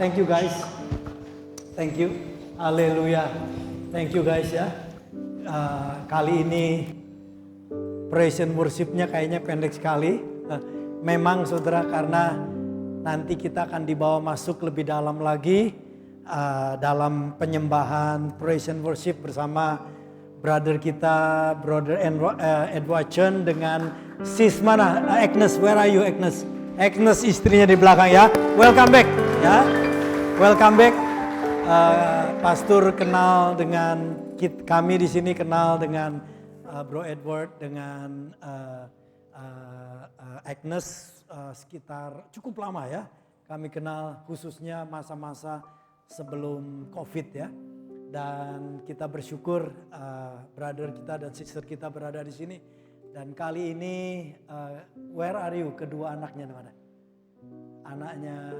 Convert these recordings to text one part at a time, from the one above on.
Thank you guys. Thank you. Haleluya. Thank you guys ya. Kali ini praise and worship-nya kayaknya pendek sekali. Memang saudara, karena nanti kita akan dibawa masuk lebih dalam lagi dalam penyembahan praise and worship bersama brother kita, brother Edward Chen dengan sis mana? Agnes, where are you Agnes? Agnes istrinya di belakang ya. Welcome back ya. Welcome back. Pastor kenal dengan kami di sini, kenal dengan Bro Edward, dengan Agnes sekitar cukup lama ya. Kami kenal khususnya masa-masa sebelum COVID ya. Dan kita bersyukur brother kita dan sister kita berada di sini. Dan kali ini where are you? Kedua anaknya mana? Anaknya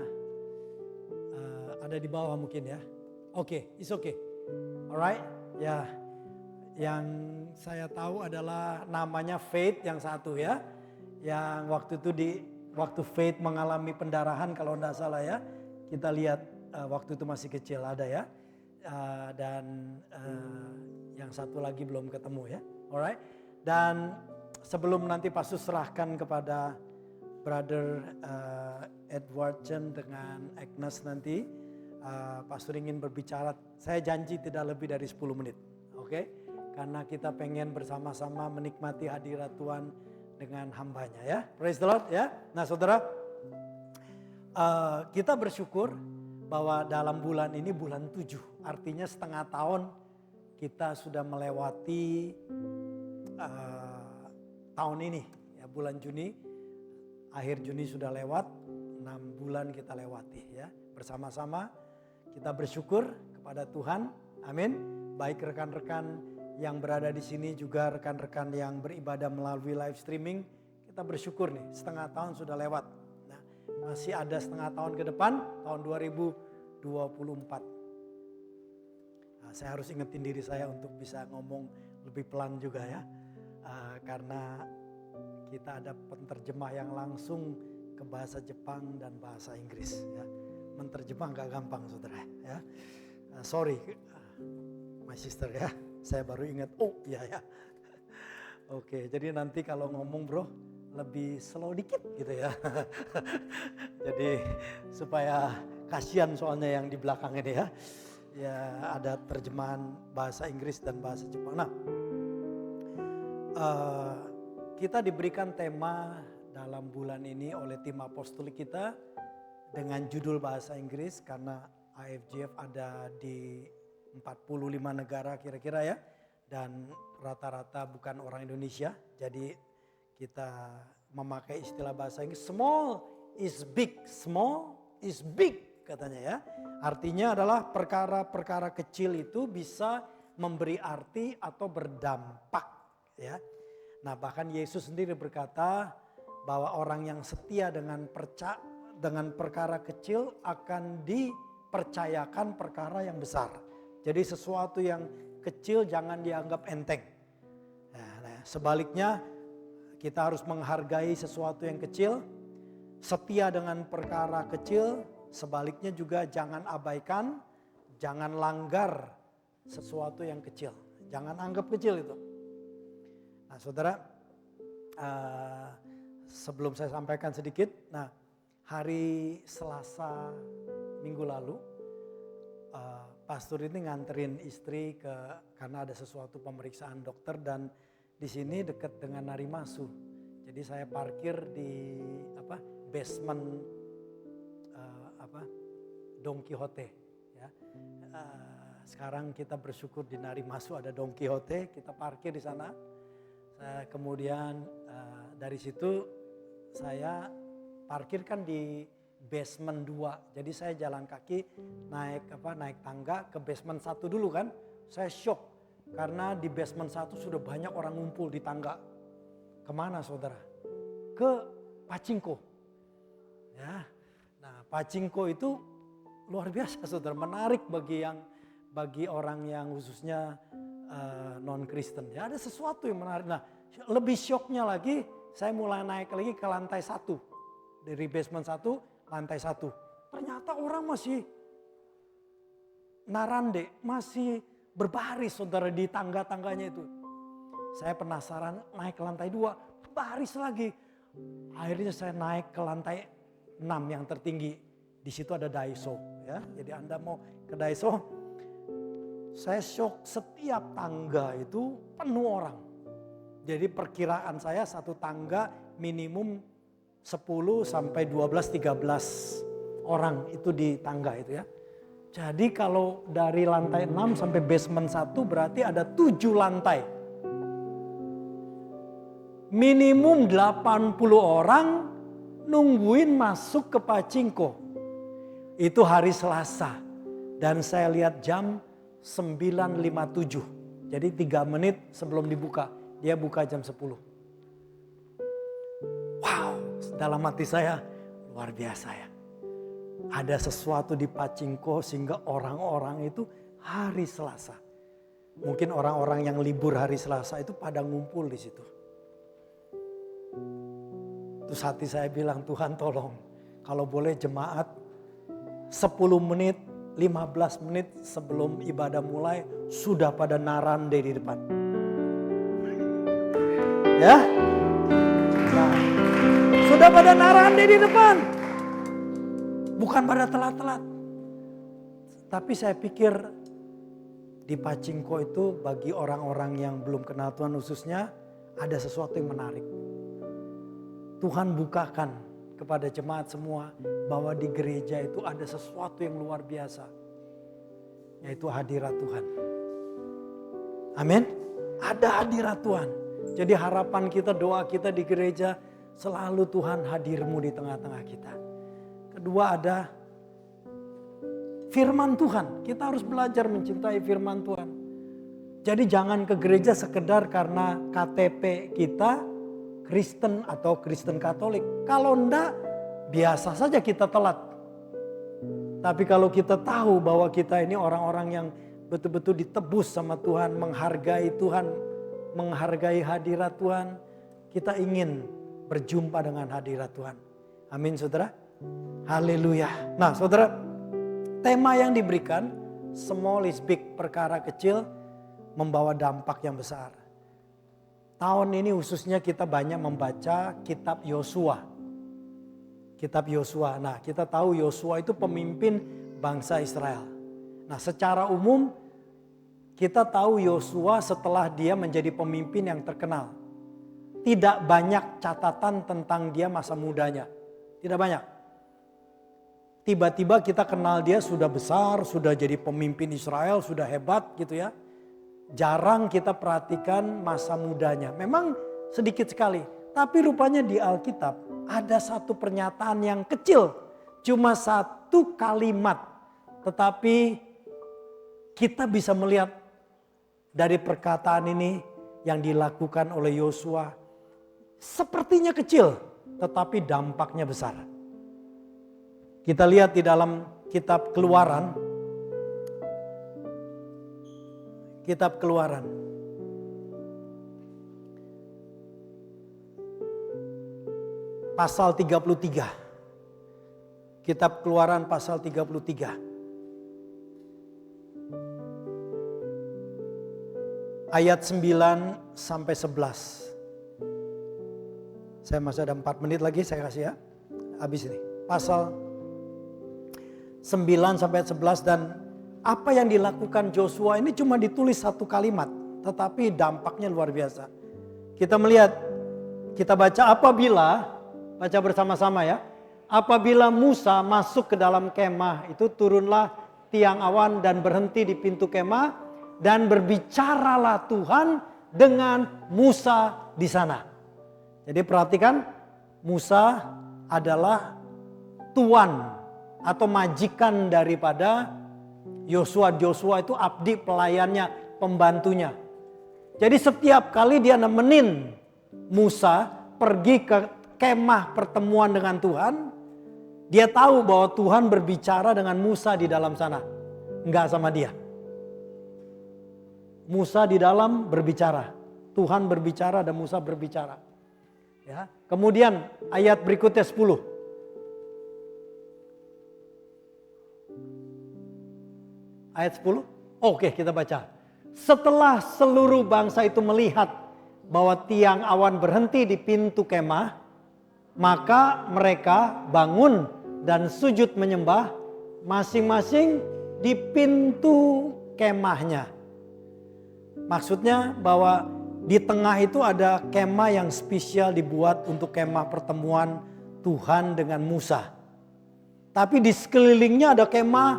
ada di bawah mungkin ya. Oke, it's okay. Alright, ya. Yang saya tahu adalah namanya Faith yang satu ya. Yang waktu itu waktu Faith mengalami pendarahan kalau tidak salah ya. Kita lihat waktu itu masih kecil ada ya. Dan yang satu lagi belum ketemu ya. Alright. Dan sebelum nanti Pastor serahkan kepada Brother Edward Chen dengan Agnes nanti, Pastor ingin berbicara. Saya janji tidak lebih dari 10 menit. Oke? Karena kita pengen bersama-sama menikmati hadirat Tuhan dengan hambanya ya. Praise the Lord ya. Nah saudara, kita bersyukur bahwa dalam bulan ini bulan 7. Artinya setengah tahun kita sudah melewati tahun ini ya, bulan Juni. Akhir Juni sudah lewat, 6 bulan kita lewati ya. Bersama-sama kita bersyukur kepada Tuhan, amin. Baik rekan-rekan yang berada di sini juga rekan-rekan yang beribadah melalui live streaming. Kita bersyukur nih, setengah tahun sudah lewat. Nah, masih ada setengah tahun ke depan, tahun 2024. Nah, saya harus ingetin diri saya untuk bisa ngomong lebih pelan juga ya. Karena kita ada penterjemah yang langsung ke bahasa Jepang dan bahasa Inggris ya. Menterjemah gak gampang saudara ya. Sorry my sister ya. Saya baru ingat, oh iya ya. Oke, jadi nanti kalau ngomong bro lebih slow dikit gitu ya. Jadi supaya kasihan soalnya yang di belakang ini ya. Ya ada terjemahan bahasa Inggris dan bahasa Jepang. Nah, kita diberikan tema dalam bulan ini oleh tim apostolik kita dengan judul bahasa Inggris karena IFGF ada di 45 negara kira-kira ya. Dan rata-rata bukan orang Indonesia. Jadi kita memakai istilah bahasa Inggris small is big. Small is big katanya ya. Artinya adalah perkara-perkara kecil itu bisa memberi arti atau berdampak ya. Nah bahkan Yesus sendiri berkata bahwa orang yang setia dengan perkara kecil akan dipercayakan perkara yang besar. Jadi sesuatu yang kecil jangan dianggap enteng. Nah, sebaliknya kita harus menghargai sesuatu yang kecil, setia dengan perkara kecil, sebaliknya juga jangan abaikan, jangan langgar sesuatu yang kecil. Jangan anggap kecil itu. Nah saudara, sebelum saya sampaikan sedikit, nah hari Selasa minggu lalu, pastor ini nganterin istri karena ada sesuatu pemeriksaan dokter dan di sini dekat dengan Narimasu. Jadi saya parkir di basement Don Quixote. Ya. Sekarang kita bersyukur di Narimasu ada Don Quixote, kita parkir di sana. Kemudian dari situ saya parkirkan di basement 2. Jadi saya jalan kaki naik tangga ke basement 1 dulu kan. Saya shock karena di basement 1 sudah banyak orang ngumpul di tangga. Kemana saudara? Ke pachinko. Ya. Nah, pachinko itu luar biasa saudara, menarik bagi orang yang khususnya non-Kristen. Ya, ada sesuatu yang menarik. Nah, lebih shocknya lagi, saya mulai naik lagi ke lantai 1. Dari basement 1, lantai 1. Ternyata orang masih narande, masih berbaris saudara di tangga-tangganya itu. Saya penasaran naik ke lantai 2, baris lagi. Akhirnya saya naik ke lantai 6 yang tertinggi. Di situ ada Daiso ya. Jadi Anda mau ke Daiso, saya shock setiap tangga itu penuh orang. Jadi perkiraan saya satu tangga minimum 10 sampai 12, 13 orang itu di tangga itu ya. Jadi kalau dari lantai 6 sampai basement 1 berarti ada 7 lantai. Minimum 80 orang nungguin masuk ke Pachinko. Itu hari Selasa. Dan saya lihat jam 9.57. Jadi 3 menit sebelum dibuka. Dia buka jam 10. Wow, dalam hati saya luar biasa ya. Ada sesuatu di Pachinko sehingga orang-orang itu hari Selasa. Mungkin orang-orang yang libur hari Selasa itu pada ngumpul di situ. Terus hati saya bilang, Tuhan tolong kalau boleh jemaat 10 menit, 15 menit sebelum ibadah mulai sudah pada narande di depan. Ya, nah, sudah pada narande di depan. Bukan pada telat-telat. Tapi saya pikir di Pachinko itu bagi orang-orang yang belum kenal Tuhan khususnya ada sesuatu yang menarik. Tuhan bukakan kepada jemaat semua bahwa di gereja itu ada sesuatu yang luar biasa. Yaitu hadirat Tuhan. Amin. Ada hadirat Tuhan. Jadi harapan kita, doa kita di gereja selalu Tuhan hadirmu di tengah-tengah kita. Kedua ada firman Tuhan. Kita harus belajar mencintai firman Tuhan. Jadi jangan ke gereja sekedar karena KTP kita Kristen atau Kristen Katolik. Kalau enggak, biasa saja kita telat. Tapi kalau kita tahu bahwa kita ini orang-orang yang betul-betul ditebus sama Tuhan, menghargai Tuhan, menghargai hadirat Tuhan, kita ingin berjumpa dengan hadirat Tuhan. Amin saudara. Haleluya. Nah saudara, tema yang diberikan small is big, perkara kecil membawa dampak yang besar. Tahun ini khususnya kita banyak membaca kitab Yosua. Kitab Yosua. Nah kita tahu Yosua itu pemimpin bangsa Israel. Nah secara umum kita tahu Yosua setelah dia menjadi pemimpin yang terkenal. Tidak banyak catatan tentang dia masa mudanya. Tidak banyak. Tiba-tiba kita kenal dia sudah besar, sudah jadi pemimpin Israel, sudah hebat gitu ya. Jarang kita perhatikan masa mudanya. Memang sedikit sekali. Tapi rupanya di Alkitab ada satu pernyataan yang kecil. Cuma satu kalimat. Tetapi kita bisa melihat dari perkataan ini yang dilakukan oleh Yosua. Sepertinya kecil tetapi dampaknya besar. Kita lihat di dalam kitab Keluaran. Kitab Keluaran. Pasal 33. Kitab Keluaran pasal 33. Ayat 9 sampai 11. Saya masih ada 4 menit lagi saya kasih ya. Habis ini. Pasal 9 sampai 11 dan apa yang dilakukan Joshua ini cuma ditulis satu kalimat. Tetapi dampaknya luar biasa. Kita melihat, kita baca apabila, baca bersama-sama ya. Apabila Musa masuk ke dalam kemah itu turunlah tiang awan dan berhenti di pintu kemah. Dan berbicaralah Tuhan dengan Musa di sana. Jadi perhatikan Musa adalah tuan atau majikan daripada Yosua. Joshua itu abdi pelayannya, pembantunya. Jadi setiap kali dia nemenin Musa pergi ke kemah pertemuan dengan Tuhan, dia tahu bahwa Tuhan berbicara dengan Musa di dalam sana. Enggak sama dia. Musa di dalam berbicara. Tuhan berbicara dan Musa berbicara. Ya. Kemudian ayat berikutnya 10. Ayat 10. Oke, kita baca. Setelah seluruh bangsa itu melihat bahwa tiang awan berhenti di pintu kemah, maka mereka bangun dan sujud menyembah masing-masing di pintu kemahnya. Maksudnya bahwa di tengah itu ada kemah yang spesial dibuat untuk kemah pertemuan Tuhan dengan Musa. Tapi di sekelilingnya ada kemah,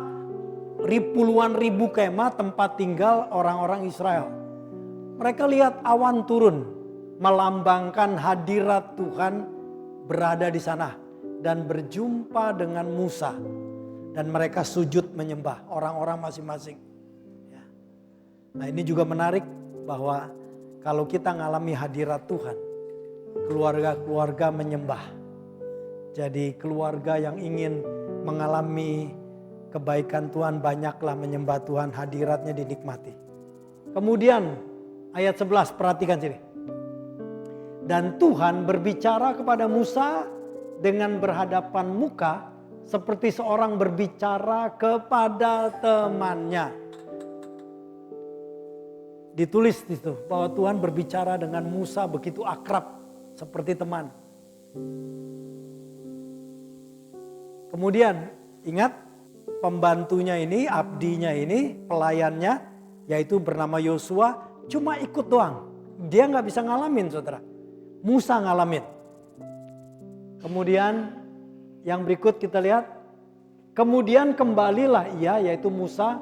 puluhan ribu kemah tempat tinggal orang-orang Israel. Mereka lihat awan turun, melambangkan hadirat Tuhan berada di sana dan berjumpa dengan Musa. Dan mereka sujud menyembah orang-orang masing-masing. Nah, ini juga menarik bahwa kalau kita ngalami hadirat Tuhan, keluarga-keluarga menyembah. Jadi keluarga yang ingin mengalami kebaikan Tuhan, banyaklah menyembah Tuhan, hadiratnya dinikmati. Kemudian ayat 11, perhatikan sini. Dan Tuhan berbicara kepada Musa dengan berhadapan muka seperti seorang berbicara kepada temannya. Ditulis di situ bahwa Tuhan berbicara dengan Musa begitu akrab seperti teman. Kemudian ingat pembantunya ini, abdinya ini, pelayannya yaitu bernama Yosua cuma ikut doang. Dia nggak bisa ngalamin, saudara. Musa ngalamin. Kemudian yang berikut kita lihat. Kemudian kembalilah ia, yaitu Musa,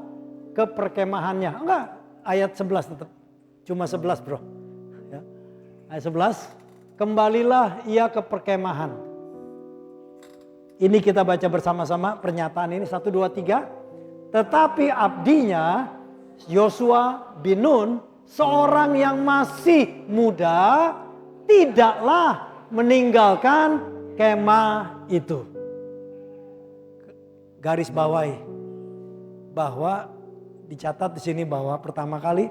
ke perkemahannya. Enggak, ayat 11 tetap. Cuma 11 bro. Ya. Ayat 11. Kembalilah ia ke perkemahan. Ini kita baca bersama-sama pernyataan ini 1, 2, 3. Tetapi abdinya Yosua bin Nun, seorang yang masih muda, tidaklah meninggalkan kemah itu. Garis bawahi bahwa dicatat di sini bahwa pertama kali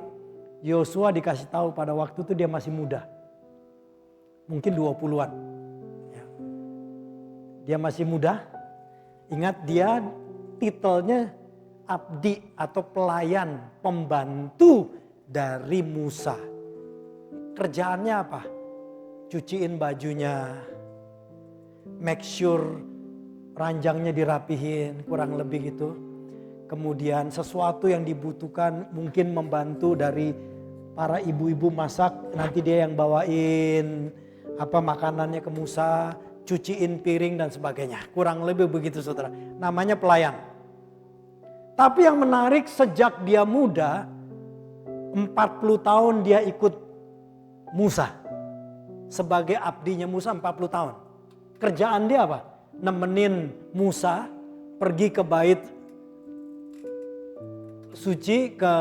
Yosua dikasih tahu pada waktu itu dia masih muda. Mungkin 20-an. Ya. Dia masih muda. Ingat dia titelnya abdi atau pelayan, pembantu dari Musa. Kerjaannya apa? Cuciin bajunya. Make sure ranjangnya dirapihin, kurang lebih gitu. Kemudian sesuatu yang dibutuhkan mungkin membantu dari para ibu-ibu masak, nanti dia yang bawain makanannya ke Musa, cuciin piring dan sebagainya. Kurang lebih begitu saudara. Namanya pelayan. Tapi yang menarik sejak dia muda, 40 tahun dia ikut Musa. Sebagai abdinya Musa 40 tahun. Kerjaan dia apa? Nemenin Musa pergi ke bait suci, ke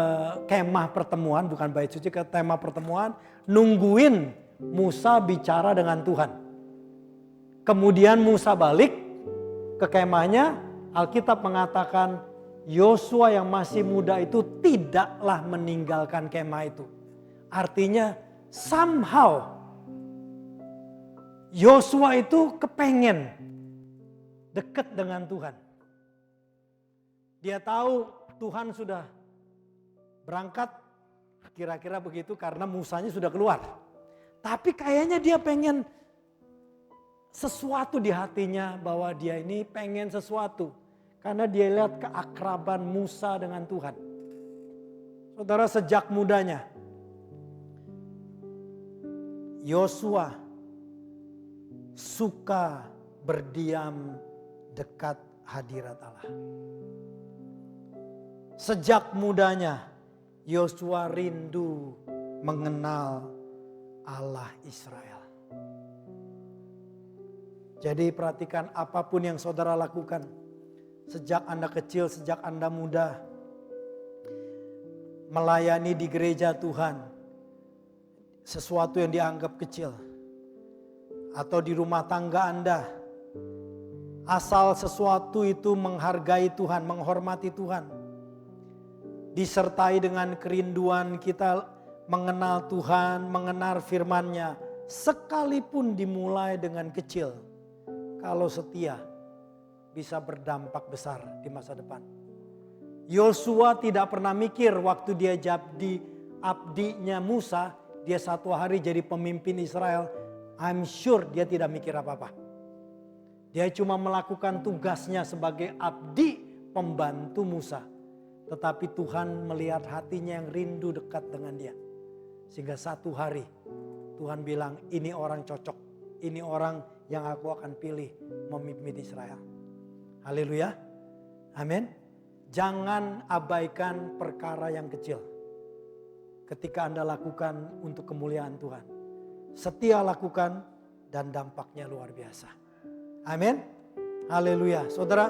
kemah pertemuan, bukan bait suci, ke kemah pertemuan, nungguin Musa bicara dengan Tuhan. Kemudian Musa balik ke kemahnya, Alkitab mengatakan Yosua yang masih muda itu tidaklah meninggalkan kemah itu. Artinya somehow Yosua itu kepengen dekat dengan Tuhan. Dia tahu Tuhan sudah berangkat, kira-kira begitu, karena Musanya sudah keluar. Tapi kayaknya dia pengen sesuatu di hatinya, bahwa dia ini pengen sesuatu. Karena dia lihat keakraban Musa dengan Tuhan. Saudara, sejak mudanya Yosua suka berdiam dekat hadirat Allah. Sejak mudanya Yosua rindu mengenal Allah Israel. Jadi perhatikan apapun yang saudara lakukan. Sejak Anda kecil, sejak Anda muda. Melayani di gereja Tuhan. Sesuatu yang dianggap kecil. Atau di rumah tangga Anda. Asal sesuatu itu menghargai Tuhan, menghormati Tuhan. Disertai dengan kerinduan kita mengenal Tuhan, mengenal firman-Nya. Sekalipun dimulai dengan kecil. Kalau setia bisa berdampak besar di masa depan. Yosua tidak pernah mikir waktu dia jadi abdinya Musa, dia satu hari jadi pemimpin Israel. I'm sure dia tidak mikir apa-apa. Dia cuma melakukan tugasnya sebagai abdi pembantu Musa. Tetapi Tuhan melihat hatinya yang rindu dekat dengan dia. Sehingga satu hari Tuhan bilang, ini orang cocok. Ini orang yang aku akan pilih memimpin Israel. Haleluya. Amin. Jangan abaikan perkara yang kecil. Ketika Anda lakukan untuk kemuliaan Tuhan. Setia lakukan dan dampaknya luar biasa. Amin. Haleluya. Saudara,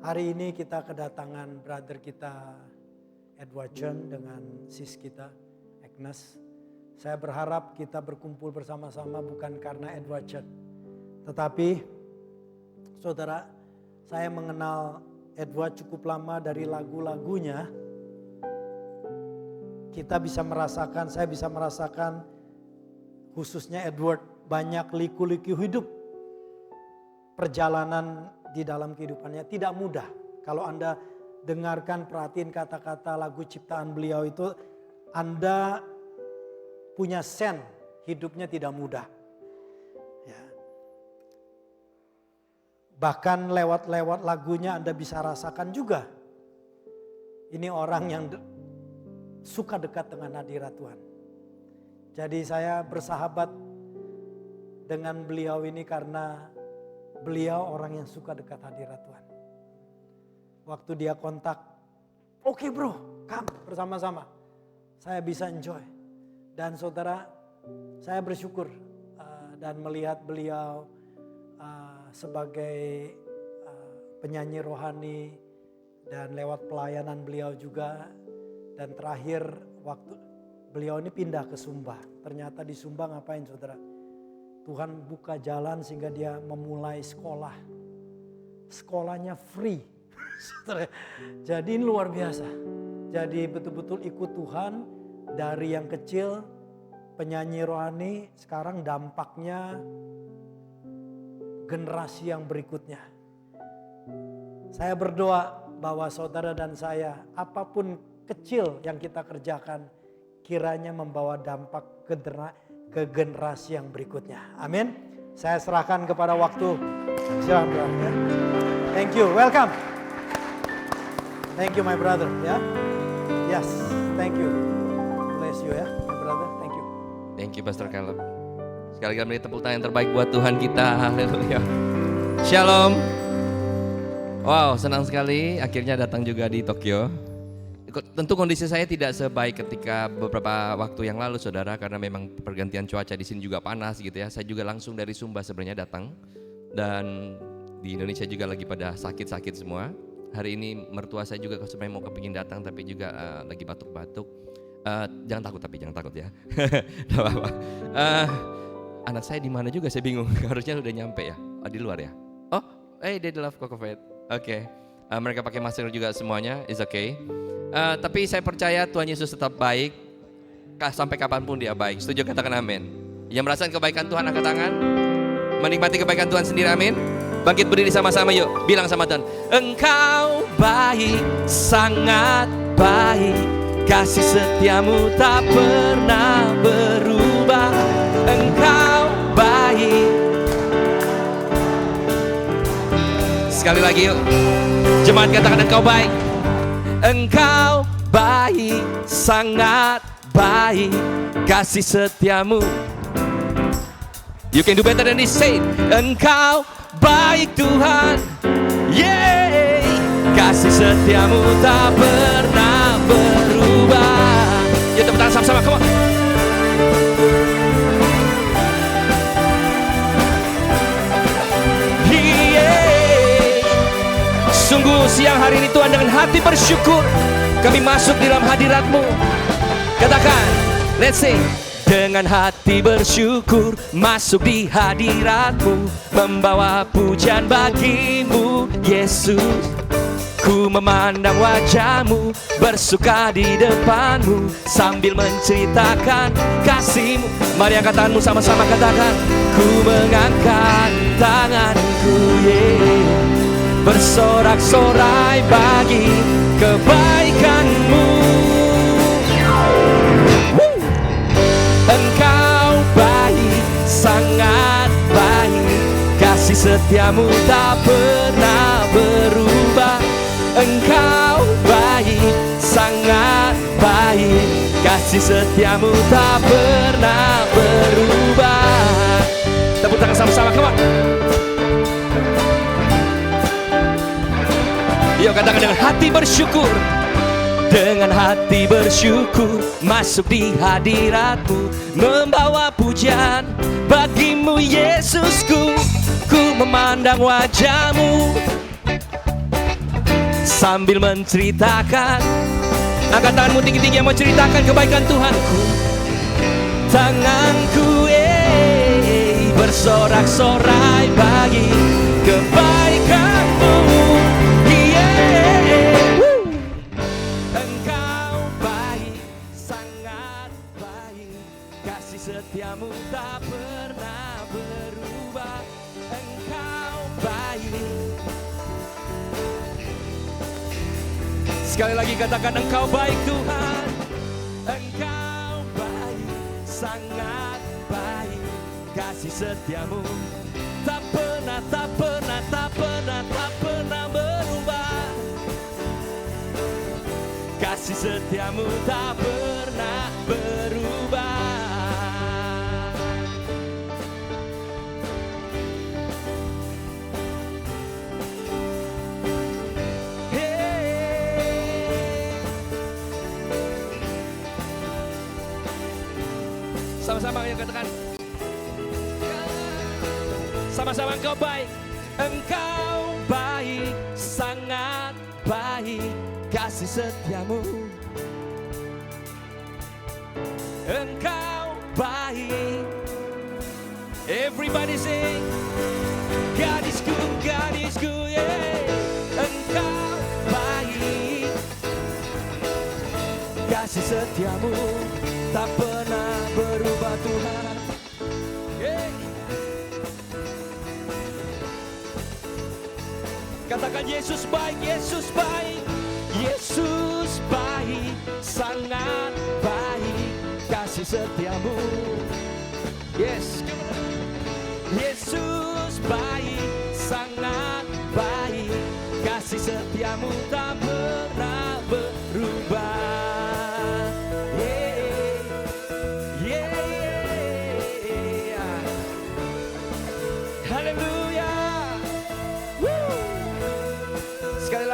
hari ini kita kedatangan brother kita Edward John dengan sis kita Agnes. Saya berharap kita berkumpul bersama-sama bukan karena Edward John. Tetapi saudara, saya mengenal Edward cukup lama dari lagu-lagunya. Kita bisa merasakan, saya bisa merasakan khususnya Edward banyak liku-liku hidup. Perjalanan di dalam kehidupannya tidak mudah. Kalau Anda dengarkan, perhatiin kata-kata lagu ciptaan beliau itu, Anda punya sen hidupnya tidak mudah. Ya. Bahkan lewat-lewat lagunya Anda bisa rasakan juga. Ini orang yang suka dekat dengan hadirat Tuhan. Jadi saya bersahabat dengan beliau ini karena beliau orang yang suka dekat hadirat Tuhan. Waktu dia kontak, oke bro, come bersama-sama. Saya bisa enjoy. Dan saudara, saya bersyukur dan melihat beliau sebagai penyanyi rohani dan lewat pelayanan beliau juga. Dan terakhir waktu beliau ini pindah ke Sumba. Ternyata di Sumba ngapain saudara? Tuhan buka jalan sehingga dia memulai sekolah. Sekolahnya free. Jadi ini luar biasa. Jadi betul-betul ikut Tuhan dari yang kecil penyanyi rohani, sekarang dampaknya generasi yang berikutnya. Saya berdoa bahwa saudara dan saya, apapun kecil yang kita kerjakan, kiranya membawa dampak ke generasi yang berikutnya. Amin. Saya serahkan kepada waktu. Silakan. Ya. Thank you. Welcome. Thank you my brother. Ya. Yes. Thank you. Bless you ya, my brother. Thank you. Thank you Pastor Caleb. Sekali lagi beri tepuk tangan yang terbaik buat Tuhan kita. Haleluya. Shalom. Wow, senang sekali akhirnya datang juga di Tokyo. Tentu kondisi saya tidak sebaik ketika beberapa waktu yang lalu saudara, karena memang pergantian cuaca di sini juga panas gitu ya. Saya juga langsung dari Sumba sebenarnya datang, dan di Indonesia juga lagi pada sakit-sakit semua. Hari ini mertua saya juga sebenarnya mau kepingin datang tapi juga lagi batuk-batuk. Jangan takut ya. Tidak apa-apa. Anak saya di mana juga saya bingung. Harusnya udah nyampe ya. Di luar ya. Oh, they love Coco Fed. Oke. Mereka pakai masker juga semuanya. It's okay. Tapi saya percaya Tuhan Yesus tetap baik. Sampai kapanpun dia baik. Setuju, katakan amin. Yang merasakan kebaikan Tuhan angkat tangan. Menikmati kebaikan Tuhan sendiri, amin. Bangkit berdiri sama-sama yuk. Bilang sama Tuhan, Engkau baik, sangat baik. Kasih setiamu tak pernah berubah. Engkau baik. Sekali lagi yuk. Jemaat katakan engkau baik. Engkau baik, sangat baik. Kasih setiamu. You can do better than this. Say, engkau baik Tuhan. Yeay. Kasih setiamu tak pernah berubah. Ya tepuk tangan sama-sama, come on. Yeay. Sungguh siang hari ini Tuhan, dengan hati bersyukur kami masuk di dalam hadirat-Mu. Katakan, let's say. Dengan hati bersyukur masuk di hadirat-Mu, membawa pujian bagi-Mu Yesus. Ku memandang wajah-Mu, bersuka di depan-Mu, sambil menceritakan kasih-Mu. Mari angkat tanganmu sama-sama, katakan, ku mengangkat tanganku, yeah. bersorak-sorai bagi kebaikan-Mu. Engkau baik, sangat baik, kasih setia-Mu tak pernah berubah. Engkau baik, sangat baik, kasih setia-Mu tak pernah berubah. Tepuk tangan sama-sama, come on. Yuk katakan dengan hati bersyukur. Dengan hati bersyukur masuk di hadirat-Mu, membawa pujian bagi-Mu Yesusku. Ku memandang wajah-Mu sambil menceritakan. Angkat tanganmu tinggi-tinggi yang menceritakan kebaikan Tuhanku. Tanganku bersorak-sorai bagi kebaikan-Mu. Engkau baik, sangat baik, kasih setia-Mu tak pernah berubah. Engkau baik. Sekali lagi katakan, Engkau baik Tuhan. Engkau baik, sangat baik, kasih setia-Mu tak pernah, tak pernah, tak pernah, tak pernah berubah. Kasih setia-Mu tak pernah berubah. Sama-sama yang katakan, sama-sama, Engkau baik. Engkau baik, sangat baik, kasih setia-Mu. Engkau baik. Everybody sing, God is good, God is good, yeah. Engkau baik, kasih setia-Mu tak pernah berubah Tuhan. Yeah. Katakan Yesus baik, Yesus baik, Yesus baik, sangat baik, kasih setia-Mu. Yes, Yesus baik, sangat baik, kasih setia-Mu tak pernah berubah.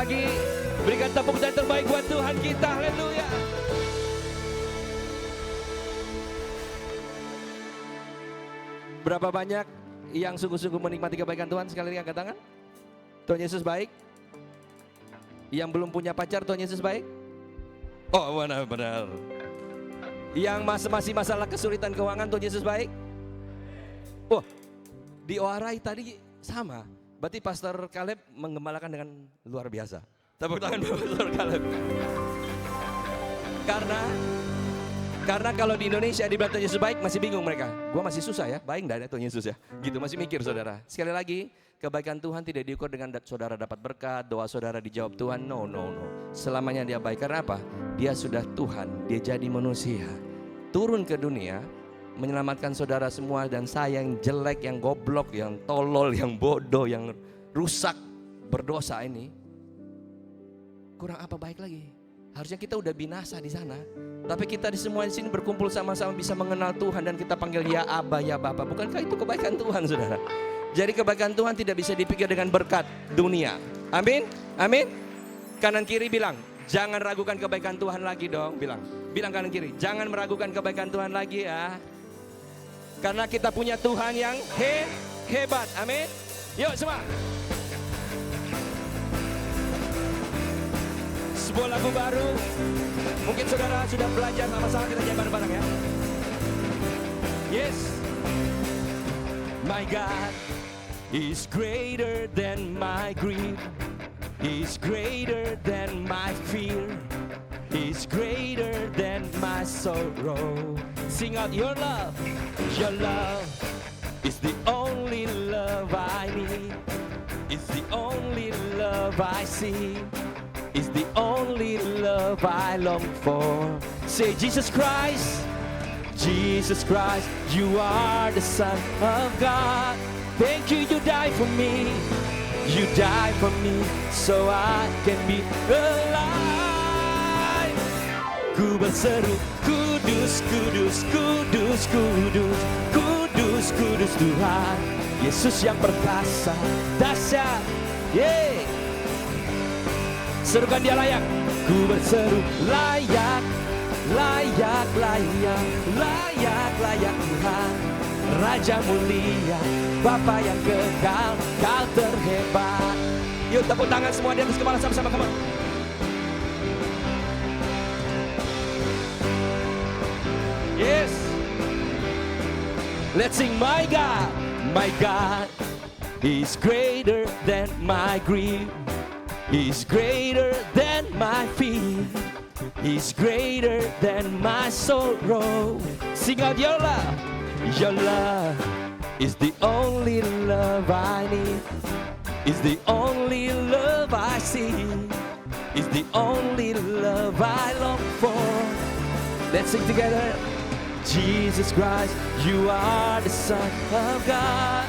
Lagi berikan tepuk tangan terbaik buat Tuhan kita. Haleluya. Berapa banyak yang sungguh-sungguh menikmati kebaikan Tuhan? Sekali lagi angkat tangan. Tuhan Yesus baik. Yang belum punya pacar, Tuhan Yesus baik. Oh, benar-benar. Yang masih masalah kesulitan keuangan, Tuhan Yesus baik. Oh, di ORI tadi sama. Berarti Pastor Caleb menggembalakan dengan luar biasa. Tepuk tangan buat Pastor Caleb. Karena kalau di Indonesia dibilang Tuhan Yesus baik, masih bingung mereka. Gua masih susah ya, baik enggak ada Tuhan Yesus ya. Gitu masih mikir saudara. Sekali lagi, kebaikan Tuhan tidak diukur dengan saudara dapat berkat, doa saudara dijawab Tuhan. No. Selamanya dia baik. Karena apa? Dia sudah Tuhan, dia jadi manusia. Turun ke dunia, menyelamatkan saudara semua dan saya yang jelek, yang goblok, yang tolol, yang bodoh, yang rusak, berdosa ini. Kurang apa baik lagi? Harusnya kita udah binasa di sana. Tapi kita di semua di sini berkumpul sama-sama bisa mengenal Tuhan dan kita panggil ya Aba, ya Bapa. Bukankah itu kebaikan Tuhan, saudara? Jadi kebaikan Tuhan tidak bisa dipikir dengan berkat dunia. Amin, amin. Kanan kiri bilang, jangan ragukan kebaikan Tuhan lagi dong. Bilang kanan kiri, jangan meragukan kebaikan Tuhan lagi ya. Karena kita punya Tuhan yang hebat. Amin. Yuk semua. Sebuah lagu baru. Mungkin saudara sudah belajar sama-sama, kita nyanyi bareng-bareng ya. Yes. My God is greater than my grief. He's greater than my fear. He's greater than my sorrow. Sing out your love. Your love is the only love I need. It's the only love love I see, is the only love I long for. Say Jesus Christ, Jesus Christ, you are the Son of God. Thank you, you died for me. You died for me so I can be alive. Ku berseru, kudus, kudus, kudus, kudus, kudus, kudus Tuhan Yesus yang perkasa, dahsyat. Yeah. Serukan dia layak. Ku berseru, layak, layak, layak, layak, layak Tuhan Raja mulia, Bapa yang kekal, Kau terhebat. Yuk tepuk tangan semua di atas kepala sama-sama, come on. Yes. Let's sing, my God is greater than my grief. He's greater than my fear. He's greater than my sorrow. Sing out your love. Your love is the only love I need. Is the only love I see. Is the only love I long for. Let's sing together. Jesus Christ, you are the Son of God.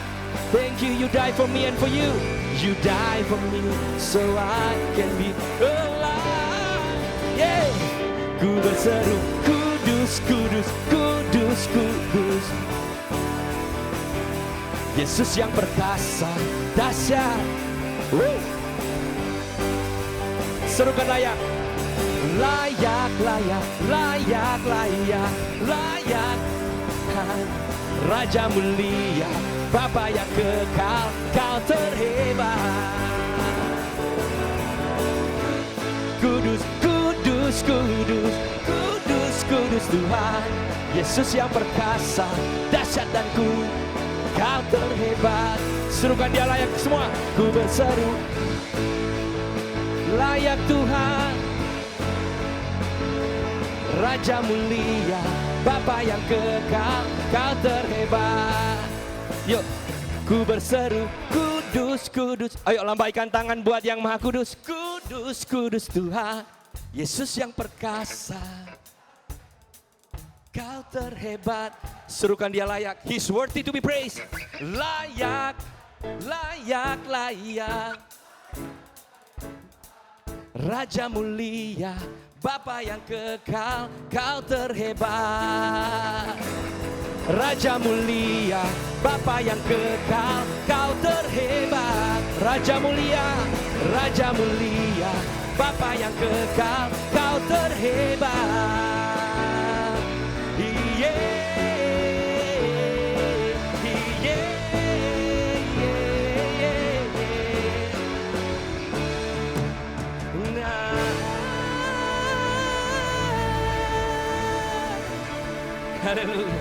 Thank you, you died for me and for you. You died for me so I can be alive. Yeah. Ku berseru, kudus, kudus, kudus, kudus. Yesus yang perkasa, dahsyat. Serukan layak. Layak, layak, layak, layak, layak. Raja mulia, Bapa yang kekal, Kau terhebat. Kudus, kudus, kudus, kudus, kudus Tuhan Yesus yang perkasa, dahsyat dan Kau terhebat. Serukan dia layak semua. Ku berseru, layak Tuhan Raja mulia, Bapa yang kekal, Kau terhebat. Yuk, ku berseru, kudus, kudus. Ayo lambaikan tangan buat yang maha kudus. Kudus, kudus Tuhan Yesus yang perkasa, Kau terhebat. Serukan dia layak. He's worthy to be praised. Layak, layak, layak. Raja mulia, Bapa yang kekal, Kau terhebat. Raja mulia, Bapa yang kekal, Kau terhebat. Raja mulia, Raja mulia, Bapa yang kekal, Kau terhebat. Haleluya.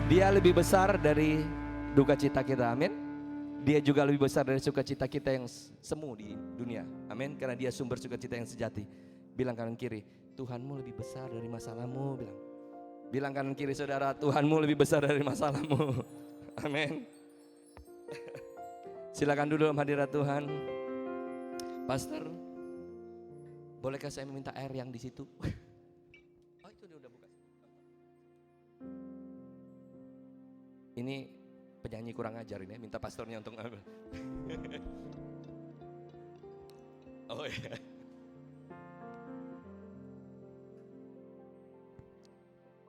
Dia lebih besar dari duka cita kita, amin. Dia juga lebih besar dari sukacita kita yang semu di dunia, amin. Karena dia sumber sukacita yang sejati. Bilang kanan kiri, Tuhanmu lebih besar dari masalahmu. Bilang kanan kiri saudara, Tuhanmu lebih besar dari masalahmu. Amin. Silakan duduk dalam hadirat Tuhan. Pastor, bolehkah saya meminta air yang di situ? Oh itu dia udah buka. Ini penyanyi kurang ajar ini, minta pastornya untuk ngambil. Oh iya.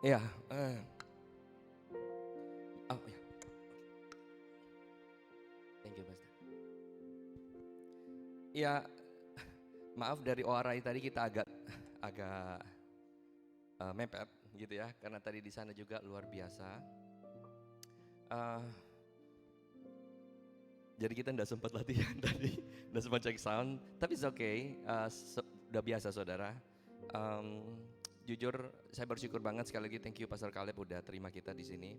Ya. Oh ya. Thank you Pastor. Ya, maaf dari ORI tadi kita agak mepet gitu ya, karena tadi di sana juga luar biasa. Jadi kita tidak sempat latihan tadi, tidak sempat cek sound, tapi it's okay, udah biasa saudara. Jujur saya bersyukur banget, sekali lagi thank you Pastor Caleb udah terima kita di sini.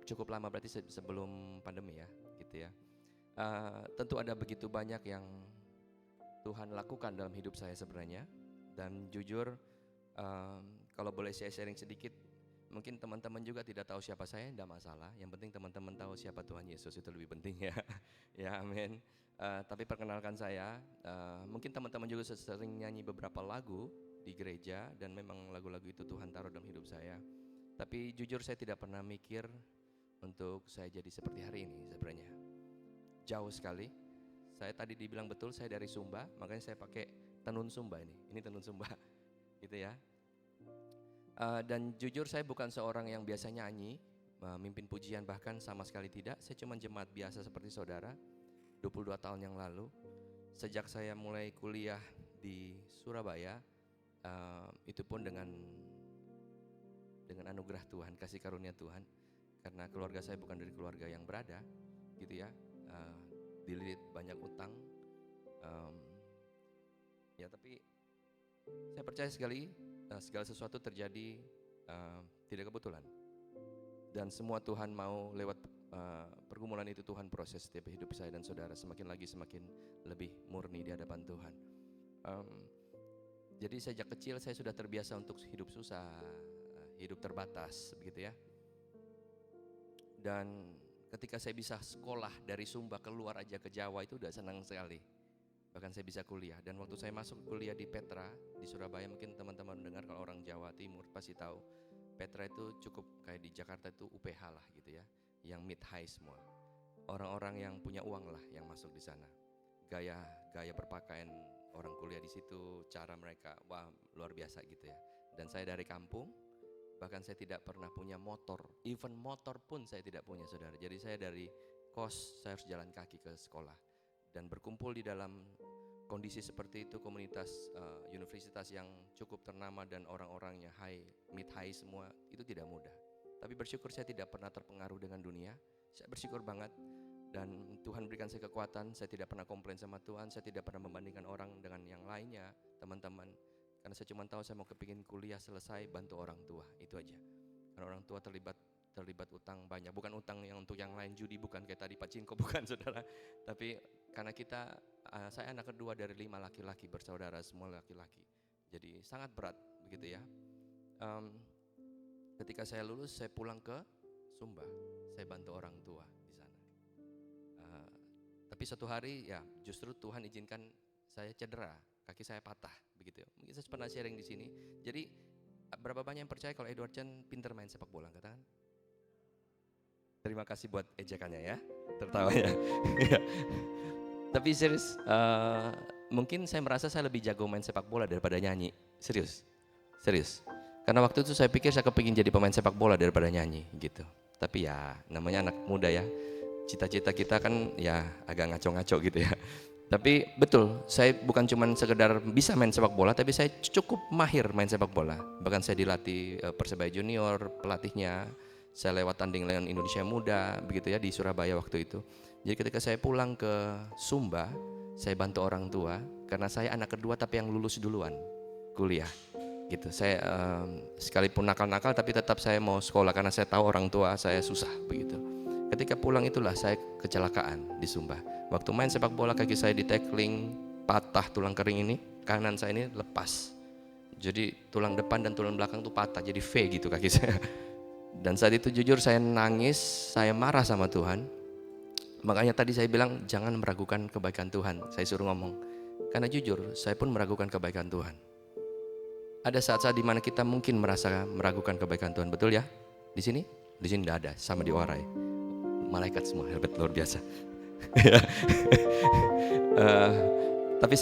Cukup lama berarti sebelum pandemi ya, gitu ya. Tentu ada begitu banyak yang Tuhan lakukan dalam hidup saya sebenarnya, dan jujur kalau boleh saya sharing sedikit Mungkin teman-teman juga tidak tahu siapa saya, tidak masalah. Yang penting teman-teman tahu siapa Tuhan Yesus, itu lebih penting ya. Ya, amin. Tapi perkenalkan saya, mungkin teman-teman juga sering nyanyi beberapa lagu di gereja, dan memang lagu-lagu itu Tuhan taruh dalam hidup saya. Tapi jujur saya tidak pernah mikir untuk saya jadi seperti hari ini sebenarnya. Jauh sekali. Saya tadi dibilang betul, saya dari Sumba, makanya saya pakai tenun Sumba ini. Ini tenun Sumba, gitu ya. Dan jujur saya bukan seorang yang biasa nyanyi, memimpin pujian, bahkan sama sekali tidak. Saya cuma jemaat biasa seperti saudara, 22 tahun yang lalu. Sejak saya mulai kuliah di Surabaya, itu pun dengan anugerah Tuhan, kasih karunia Tuhan. Karena keluarga saya bukan dari keluarga yang berada, gitu ya. Dililit banyak utang. Ya tapi saya percaya sekali, segala sesuatu terjadi tidak kebetulan, dan semua Tuhan mau lewat pergumulan itu. Tuhan proses setiap hidup saya dan saudara semakin lebih murni di hadapan Tuhan. Jadi sejak kecil saya sudah terbiasa untuk hidup susah, hidup terbatas, begitu ya. Dan ketika saya bisa sekolah dari Sumba keluar aja ke Jawa, itu udah senang sekali. Bahkan saya bisa kuliah. Dan waktu saya masuk kuliah di Petra di Surabaya, mungkin teman-teman dengar, kalau orang Jawa Timur pasti tahu Petra itu cukup kayak di Jakarta itu UPH lah gitu ya, yang mid high semua. Orang-orang yang punya uang lah yang masuk di sana. Gaya berpakaian orang kuliah di situ, cara mereka, wah luar biasa gitu ya. Dan saya dari kampung, bahkan saya tidak pernah punya motor, even motor pun saya tidak punya, saudara. Jadi saya dari kos, saya harus jalan kaki ke sekolah. Dan berkumpul di dalam kondisi seperti itu, komunitas universitas yang cukup ternama dan orang-orangnya mid high semua, itu tidak mudah. Tapi bersyukur saya tidak pernah terpengaruh dengan dunia. Saya bersyukur banget, dan Tuhan berikan saya kekuatan. Saya tidak pernah komplain sama Tuhan, saya tidak pernah membandingkan orang dengan yang lainnya, teman-teman. Karena saya cuma tahu saya mau kepingin kuliah selesai, bantu orang tua, itu aja. Karena orang tua terlibat utang banyak, bukan utang yang untuk yang lain, judi bukan, kayak tadi Pacinko bukan, saudara. Tapi karena saya anak kedua dari 5 laki-laki bersaudara, semua laki-laki. Jadi sangat berat begitu ya. Ketika saya lulus, saya pulang ke Sumba, saya bantu orang tua di sana. Tapi suatu hari ya justru Tuhan izinkan saya cedera, kaki saya patah begitu. Mungkin saya pernah sharing di sini. Jadi berapa banyak yang percaya kalau Edward Chen pinter main sepak bola, katakan? Terima kasih buat ejekannya ya, tertawa ya. Tapi serius, mungkin saya merasa saya lebih jago main sepak bola daripada nyanyi. Serius. Karena waktu itu saya pikir saya kepingin jadi pemain sepak bola daripada nyanyi gitu. Tapi ya namanya anak muda ya, cita-cita kita kan ya agak ngaco-ngaco gitu ya. Tapi betul, saya bukan cuma sekedar bisa main sepak bola, tapi saya cukup mahir main sepak bola. Bahkan saya dilatih Persebaya Junior, pelatihnya. Saya lewat tanding Lion Indonesia Muda begitu ya di Surabaya waktu itu. Jadi ketika saya pulang ke Sumba, saya bantu orang tua karena saya anak kedua tapi yang lulus duluan kuliah gitu. Saya sekalipun nakal-nakal tapi tetap saya mau sekolah karena saya tahu orang tua saya susah begitu. Ketika pulang itulah saya kecelakaan di Sumba. Waktu main sepak bola kaki saya di tackling, patah tulang kering ini, kanan saya ini lepas. Jadi tulang depan dan tulang belakang tuh patah, jadi V gitu kaki saya. Dan saat itu jujur saya nangis, saya marah sama Tuhan. Makanya tadi saya bilang jangan meragukan kebaikan Tuhan. Saya suruh ngomong. Karena jujur saya pun meragukan kebaikan Tuhan. Ada saat-saat di mana kita mungkin merasa meragukan kebaikan Tuhan, betul ya? Di sini tidak ada, sama di Warai. Malaikat semua, hebat luar biasa. Tapi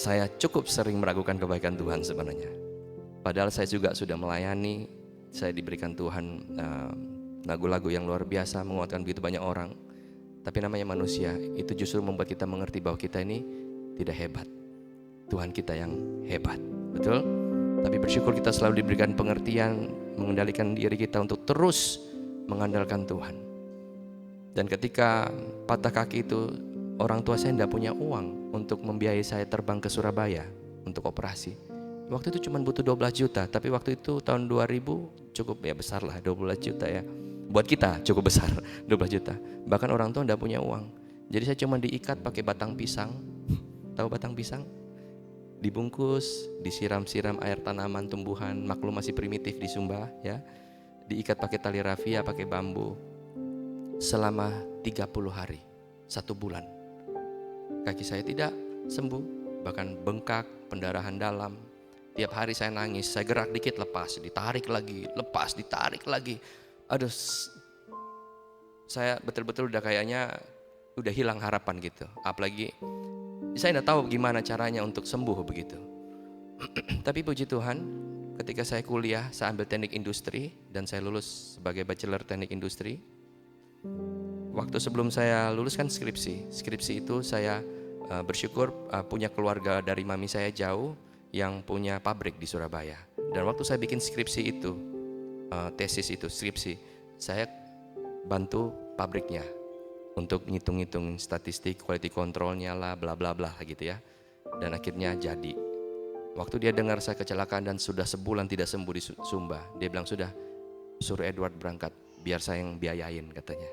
saya cukup sering meragukan kebaikan Tuhan sebenarnya. Padahal saya juga sudah melayani. Saya diberikan Tuhan lagu-lagu yang luar biasa, menguatkan begitu banyak orang. Tapi namanya manusia, itu justru membuat kita mengerti bahwa kita ini tidak hebat. Tuhan kita yang hebat, betul? Tapi bersyukur kita selalu diberikan pengertian, mengendalikan diri kita untuk terus mengandalkan Tuhan. Dan ketika patah kaki itu, orang tua saya tidak punya uang untuk membiayai saya terbang ke Surabaya untuk operasi. Waktu itu cuma butuh 12 juta, tapi waktu itu tahun 2000 cukup ya besar lah, 12 juta ya. Buat kita cukup besar, 12 juta. Bahkan orang tua enggak punya uang. Jadi saya cuma diikat pakai batang pisang. Tahu batang pisang? Dibungkus, disiram-siram air tanaman tumbuhan, maklum masih primitif di Sumba ya. diikat pakai tali rafia, pakai bambu selama 30 hari, 1 bulan. Kaki saya tidak sembuh, bahkan bengkak, pendarahan dalam. Tiap hari saya nangis, saya gerak dikit lepas, ditarik lagi, lepas, ditarik lagi. Aduh, saya betul-betul udah kayaknya udah hilang harapan gitu. Apalagi saya tidak tahu gimana caranya untuk sembuh begitu. Tapi puji Tuhan, ketika saya kuliah, saya ambil teknik industri dan saya lulus sebagai bachelor teknik industri. Waktu sebelum saya lulus kan skripsi. Skripsi itu saya bersyukur punya keluarga dari mami saya jauh yang punya pabrik di Surabaya. Dan waktu saya bikin skripsi itu, tesis itu, skripsi, saya bantu pabriknya untuk ngitung-ngitung statistik, quality controlnya lah, bla bla bla gitu ya. Dan akhirnya jadi. Waktu dia dengar saya kecelakaan dan sudah sebulan tidak sembuh di Sumba, dia bilang sudah suruh Edward berangkat, biar saya yang biayain katanya.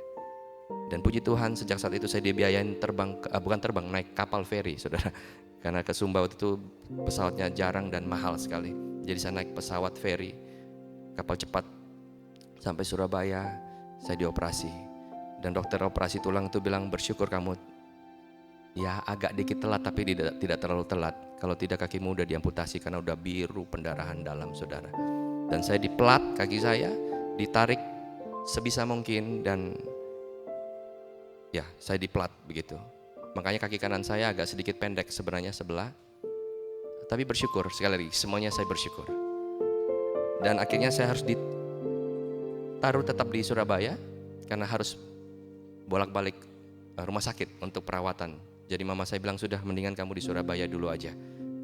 Dan puji Tuhan sejak saat itu saya dibiayain naik kapal feri, saudara. Karena ke Sumba waktu itu pesawatnya jarang dan mahal sekali. Jadi saya naik pesawat feri, kapal cepat sampai Surabaya, saya dioperasi. Dan dokter operasi tulang itu bilang, bersyukur kamu ya agak dikit telat tapi tidak terlalu telat. Kalau tidak kakimu udah diamputasi karena udah biru pendarahan dalam, saudara. Dan saya dipelat kaki saya, ditarik sebisa mungkin dan ya, saya diplat begitu. Makanya kaki kanan saya agak sedikit pendek sebenarnya sebelah. Tapi bersyukur, sekali lagi semuanya saya bersyukur. Dan akhirnya saya harus ditaruh tetap di Surabaya karena harus bolak-balik rumah sakit untuk perawatan. Jadi mama saya bilang sudah mendingan kamu di Surabaya dulu aja.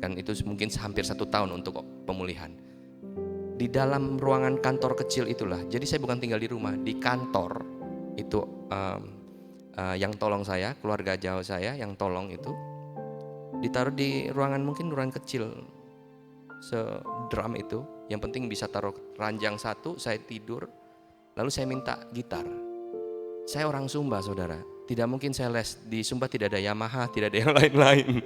Kan itu mungkin hampir 1 tahun untuk pemulihan. Di dalam ruangan kantor kecil itulah. Jadi saya bukan tinggal di rumah, di kantor itu yang tolong saya, keluarga jauh saya yang tolong itu ditaruh di ruangan, mungkin ruangan kecil sedram itu, yang penting bisa taruh ranjang satu, saya tidur, lalu saya minta gitar. Saya orang Sumba, saudara, tidak mungkin saya les, di Sumba tidak ada Yamaha, tidak ada yang lain-lain.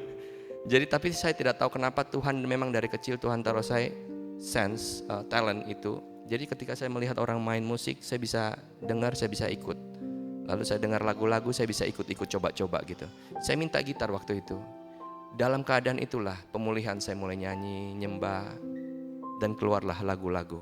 Jadi tapi saya tidak tahu kenapa Tuhan memang dari kecil Tuhan taruh saya sense, talent itu. Jadi ketika saya melihat orang main musik, saya bisa dengar, saya bisa ikut. Lalu saya dengar lagu-lagu, saya bisa ikut-ikut coba-coba gitu. Saya minta gitar waktu itu. Dalam keadaan itulah pemulihan, saya mulai nyanyi, nyembah, dan keluarlah lagu-lagu.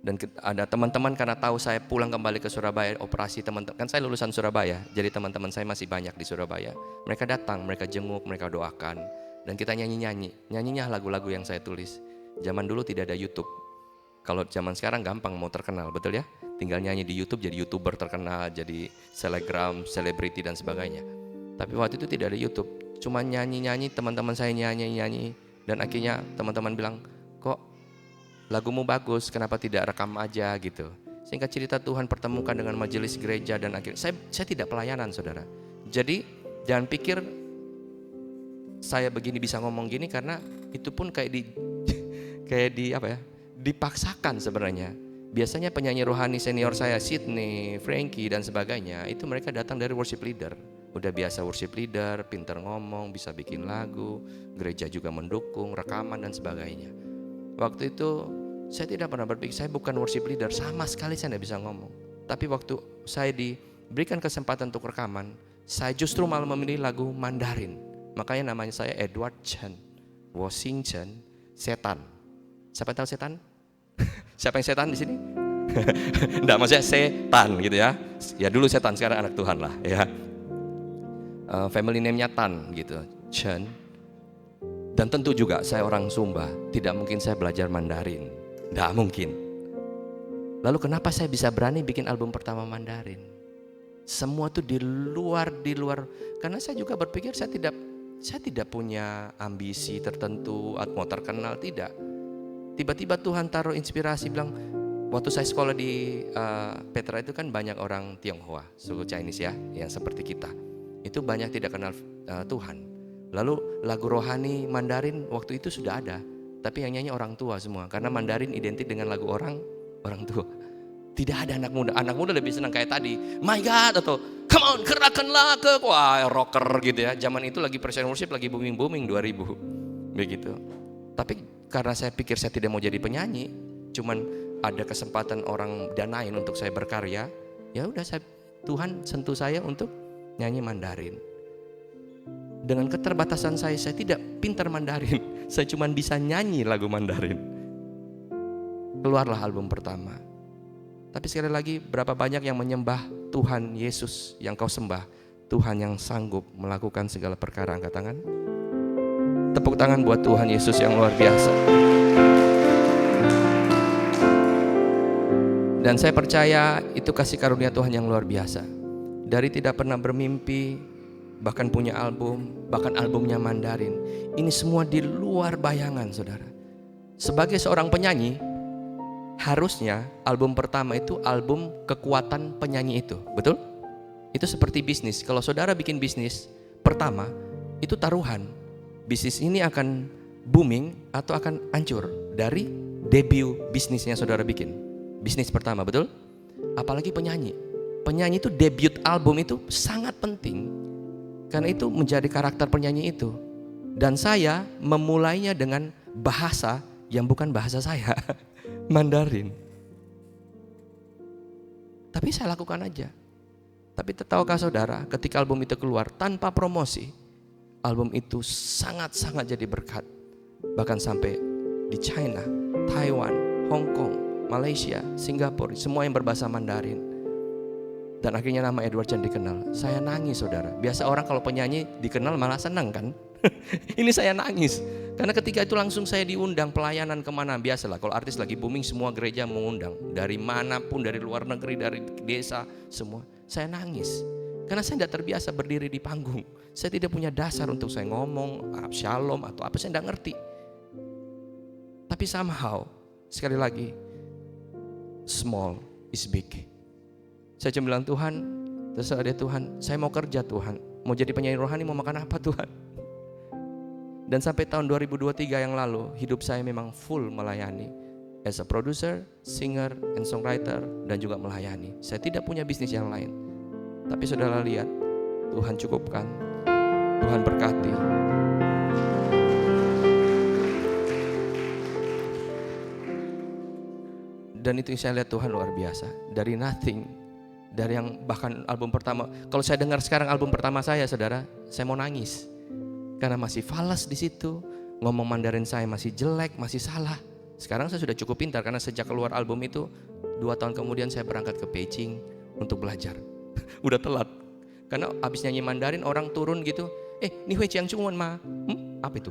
Dan ada teman-teman karena tahu saya pulang kembali ke Surabaya, operasi teman-teman, kan saya lulusan Surabaya, jadi teman-teman saya masih banyak di Surabaya. Mereka datang, mereka jenguk, mereka doakan, dan kita nyanyinya lagu-lagu yang saya tulis. Zaman dulu tidak ada YouTube. Kalau zaman sekarang gampang mau terkenal, betul ya? Tinggal nyanyi di YouTube, jadi YouTuber terkenal, jadi selebgram, selebriti dan sebagainya. Tapi waktu itu tidak ada YouTube, cuma nyanyi-nyanyi, teman-teman saya nyanyi, dan akhirnya teman-teman bilang, kok lagumu bagus, kenapa tidak rekam aja gitu. Singkat cerita Tuhan pertemukan dengan majelis gereja dan akhirnya saya tidak pelayanan, saudara. Jadi jangan pikir saya begini bisa ngomong gini karena itu pun kayak di apa ya? Dipaksakan sebenarnya. Biasanya penyanyi rohani senior saya, Sydney, Frankie dan sebagainya, itu mereka datang dari worship leader. Udah biasa worship leader, pintar ngomong, bisa bikin lagu, gereja juga mendukung, rekaman dan sebagainya. Waktu itu saya tidak pernah berpikir, saya bukan worship leader, sama sekali saya tidak bisa ngomong. Tapi waktu saya diberikan kesempatan untuk rekaman, saya justru malah memilih lagu Mandarin. Makanya namanya saya Edward Chen, Washington, setan. Siapa tahu setan? Siapa yang setan di sini? Enggak, maksudnya setan gitu ya. Ya dulu setan, sekarang anak Tuhan lah ya. Family name-nya Tan gitu, Chen. Dan tentu juga saya orang Sumba, tidak mungkin saya belajar Mandarin, tidak mungkin. Lalu kenapa saya bisa berani bikin album pertama Mandarin? Semua tuh di luar, karena saya juga berpikir saya tidak punya ambisi tertentu, mau terkenal, tidak. Tiba-tiba Tuhan taruh inspirasi, bilang, waktu saya sekolah di Petra itu kan banyak orang Tionghoa, suku Chinese ya, yang seperti kita. Itu banyak tidak kenal Tuhan. Lalu lagu rohani Mandarin waktu itu sudah ada, tapi yang nyanyi orang tua semua, karena Mandarin identik dengan lagu orang tua. Tidak ada anak muda lebih senang kayak tadi, my God, atau come on gerakkanlah ke, wah rocker gitu ya. Zaman itu lagi presiden worship lagi booming 2000 begitu. Tapi karena saya pikir saya tidak mau jadi penyanyi, cuman ada kesempatan orang danain untuk saya berkarya, ya udah Tuhan sentuh saya untuk nyanyi Mandarin. Dengan keterbatasan saya tidak pintar Mandarin, saya cuma bisa nyanyi lagu Mandarin. Keluarlah album pertama. Tapi sekali lagi, berapa banyak yang menyembah Tuhan Yesus yang kau sembah, Tuhan yang sanggup melakukan segala perkara. Angkat tangan. Tepuk tangan buat Tuhan Yesus yang luar biasa. Dan saya percaya itu kasih karunia Tuhan yang luar biasa. Dari tidak pernah bermimpi, bahkan punya album, bahkan albumnya Mandarin. Ini semua di luar bayangan, saudara. Sebagai seorang penyanyi, harusnya album pertama itu album kekuatan penyanyi itu, betul? Itu seperti bisnis. Kalau saudara bikin bisnis pertama, itu taruhan. Bisnis ini akan booming atau akan hancur dari debut bisnisnya saudara bikin. Bisnis pertama, betul? Apalagi penyanyi. Penyanyi itu debut album itu sangat penting. Karena itu menjadi karakter penyanyi itu. Dan saya memulainya dengan bahasa yang bukan bahasa saya, Mandarin. Tapi saya lakukan aja. Tapi tahukah saudara, ketika album itu keluar tanpa promosi, album itu sangat-sangat jadi berkat. Bahkan sampai di China, Taiwan, Hong Kong, Malaysia, Singapura, semua yang berbahasa Mandarin. Dan akhirnya nama Edward Chen dikenal. Saya nangis, saudara. Biasa orang kalau penyanyi dikenal malah senang kan? Ini saya nangis. Karena ketika itu langsung saya diundang pelayanan kemana. Biasalah kalau artis lagi booming semua gereja mengundang. Dari manapun, dari luar negeri, dari desa, semua. Saya nangis. Karena saya tidak terbiasa berdiri di panggung. Saya tidak punya dasar untuk saya ngomong, shalom atau apa, saya tidak ngerti. Tapi somehow, sekali lagi, small is big. Saya cuma bilang, Tuhan, terserah dia Tuhan, saya mau kerja Tuhan. Mau jadi penyanyi rohani, mau makan apa Tuhan? Dan sampai tahun 2023 yang lalu, hidup saya memang full melayani. As a producer, singer, and songwriter, dan juga melayani. Saya tidak punya bisnis yang lain. Tapi saudara lihat, Tuhan cukupkan, Tuhan berkati. Dan itu saya lihat Tuhan luar biasa. Dari nothing, dari yang bahkan album pertama. Kalau saya dengar sekarang album pertama saya, saudara, saya mau nangis. Karena masih falas di situ, ngomong Mandarin saya masih jelek, masih salah. Sekarang saya sudah cukup pintar karena sejak keluar album itu 2 tahun kemudian saya berangkat ke Beijing untuk belajar. Udah telat. Karena abis nyanyi Mandarin orang turun gitu, ni hui jiang zhongwen ma? Apa itu?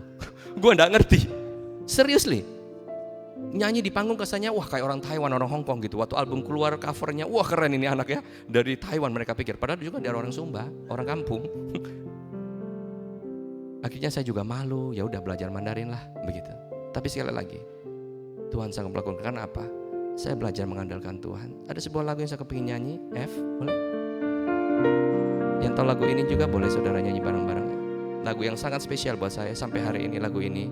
Gua enggak ngerti. Seriously. Nyanyi di panggung kesannya wah kayak orang Taiwan, orang Hong Kong gitu. Waktu album keluar covernya, wah keren ini anak ya. Dari Taiwan mereka pikir, padahal juga dari orang Sumba, orang kampung. Akhirnya saya juga malu, ya udah belajar Mandarin lah begitu. Tapi sekali lagi, Tuhan sangat melakukan. Karena apa? Saya belajar mengandalkan Tuhan. Ada sebuah lagu yang saya kepingin nyanyi, F, boleh? Yang tahu lagu ini juga boleh saudara nyanyi bareng-bareng. Lagu yang sangat spesial buat saya sampai hari ini. Lagu ini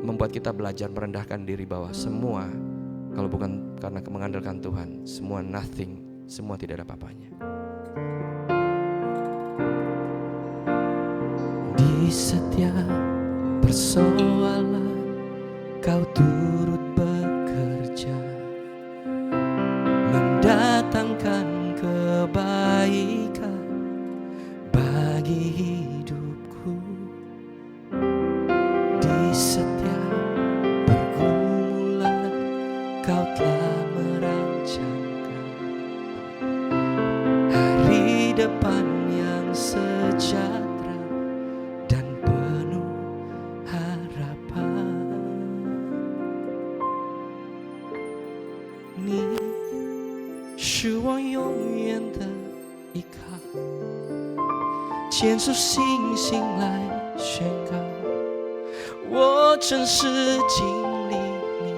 membuat kita belajar merendahkan diri bahwa semua, kalau bukan karena mengandalkan Tuhan, semua nothing, semua tidak ada apa-apanya. Di setiap persoalan kau turut bekerja, mendatangkan kebaikan bagi hidupku. Di setiap pergumulan kau telah merancangkan hari depan yang sejahtera dan penuh harapan. 你是我永远的依靠，牵出信心来宣告，我真实经历你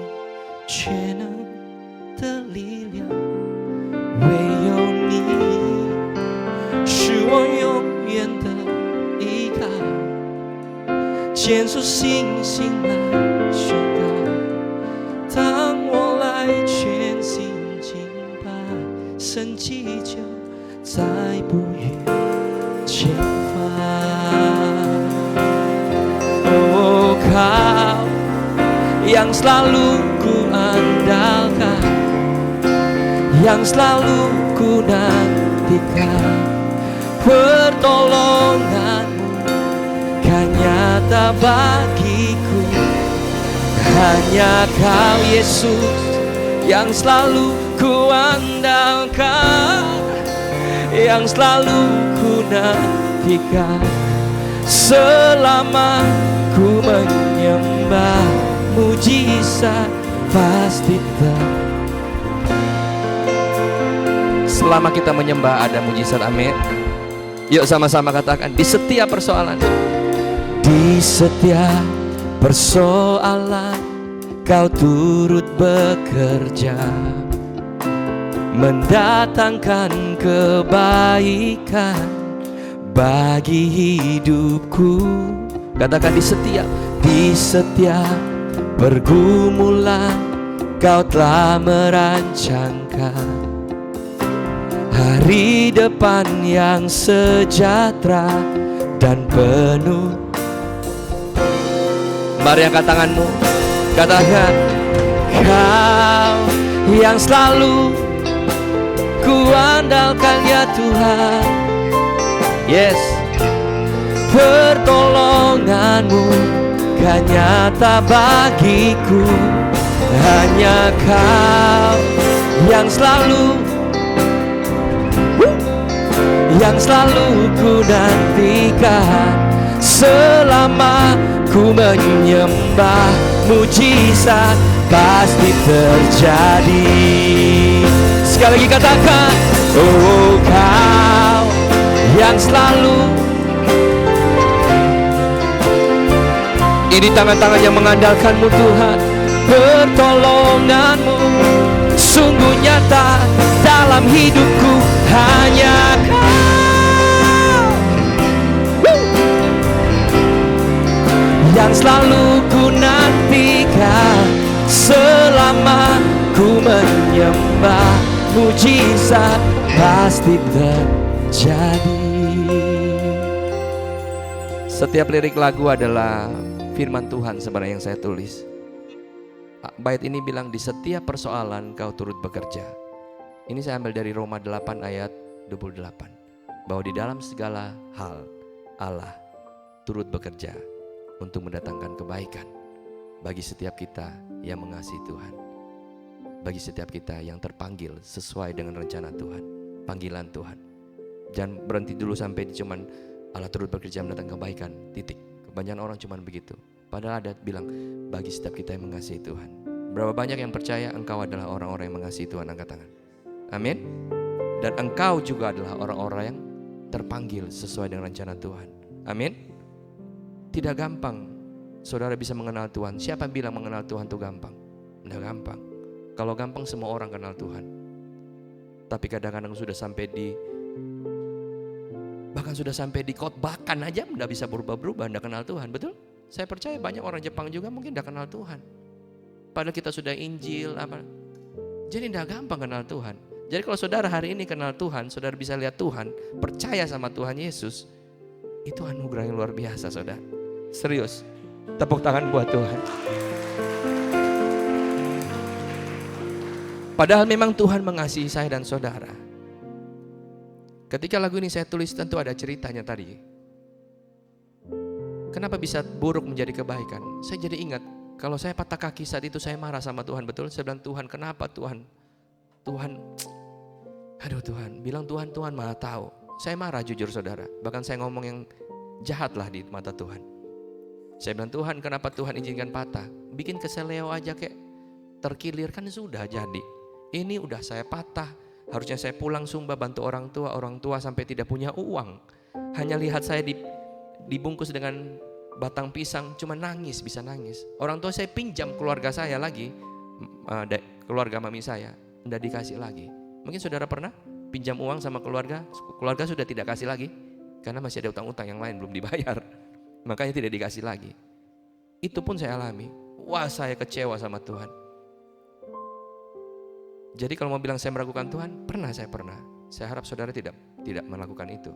全能的力量，唯有你是我永远的依靠，牵出信心来宣告，当我来全心敬拜，神迹就在不远前方。Oh, Kau yang selalu ku andalkan, yang selalu ku nantikan. Pertolonganmu kan nyata bagiku. Hanya Kau Yesus yang selalu ku andalkan, yang selalu ku nantikan. Selama ku menyembah, mujizat pasti selama kita menyembah ada mujizat, amin. Yuk sama-sama katakan, di setiap persoalan. Di setiap persoalan Kau turut bekerja, mendatangkan kebaikan bagi hidupku. Katakan, di setiap pergumulan Kau telah merancangkan hari depan yang sejahtera dan penuh. Mari angkat tanganmu, katakan, Kau yang selalu ku andalkan ya Tuhan. Yes, pertolonganmu kan nyata bagiku. Hanya Kau yang selalu ku nantikan. Selama ku menyembah, mujizat pasti terjadi. Sekali lagi katakan, oh Kau yang selalu. Ini tangan-tangan yang mengandalkanmu Tuhan. Pertolonganmu sungguh nyata dalam hidupku. Hanya Kau yang selalu ku nantikan. Selama ku menyembah, mujizat pasti terjadi. Setiap lirik lagu adalah firman Tuhan sebenarnya yang saya tulis. Bait ini bilang, di setiap persoalan Kau turut bekerja. Ini saya ambil dari Roma 8 ayat 28. Bahwa di dalam segala hal Allah turut bekerja untuk mendatangkan kebaikan bagi setiap kita yang mengasihi Tuhan, bagi setiap kita yang terpanggil sesuai dengan rencana Tuhan, panggilan Tuhan. Jangan berhenti dulu sampai cuman Allah turut bekerja mendatangkan kebaikan, titik. Kebanyakan orang cuman begitu. Padahal ada bilang, bagi setiap kita yang mengasihi Tuhan. Berapa banyak yang percaya engkau adalah orang-orang yang mengasihi Tuhan? Angkat tangan. Amin. Dan engkau juga adalah orang-orang yang terpanggil sesuai dengan rencana Tuhan. Amin. Tidak gampang saudara bisa mengenal Tuhan. Siapa yang bilang mengenal Tuhan itu gampang? Tidak gampang. Kalau gampang semua orang kenal Tuhan. Tapi kadang-kadang sudah sampai bahkan sudah sampai di khotbahkan aja tidak bisa berubah-berubah, tidak kenal Tuhan. Betul? Saya percaya banyak orang Jepang juga mungkin tidak kenal Tuhan. Padahal kita sudah Injil apa. Jadi tidak gampang kenal Tuhan. Jadi kalau saudara hari ini kenal Tuhan, saudara bisa lihat Tuhan, percaya sama Tuhan Yesus, itu anugerah yang luar biasa saudara. Serius, tepuk tangan buat Tuhan. Padahal memang Tuhan mengasihi saya dan saudara. Ketika lagu ini saya tulis tentu ada ceritanya tadi. Kenapa bisa buruk menjadi kebaikan? Saya jadi ingat, kalau saya patah kaki saat itu saya marah sama Tuhan, betul? Saya bilang, Tuhan kenapa Tuhan? Aduh Tuhan, bilang Tuhan maha tahu. Saya marah jujur saudara, bahkan saya ngomong yang jahat lah di mata Tuhan. Saya bilang, Tuhan kenapa Tuhan izinkan patah? Bikin keseleo aja kayak terkilir kan sudah jadi. Ini udah saya patah, harusnya saya pulang Sumba bantu orang tua sampai tidak punya uang. Hanya lihat saya dibungkus dengan batang pisang, cuma nangis, bisa nangis. Orang tua saya pinjam keluarga saya lagi, keluarga mami saya, tidak dikasih lagi. Mungkin saudara pernah pinjam uang sama keluarga sudah tidak kasih lagi, karena masih ada utang-utang yang lain belum dibayar, makanya tidak dikasih lagi. Itu pun saya alami. Wah, saya kecewa sama Tuhan. Jadi kalau mau bilang saya meragukan Tuhan, saya pernah. Saya harap saudara tidak melakukan itu.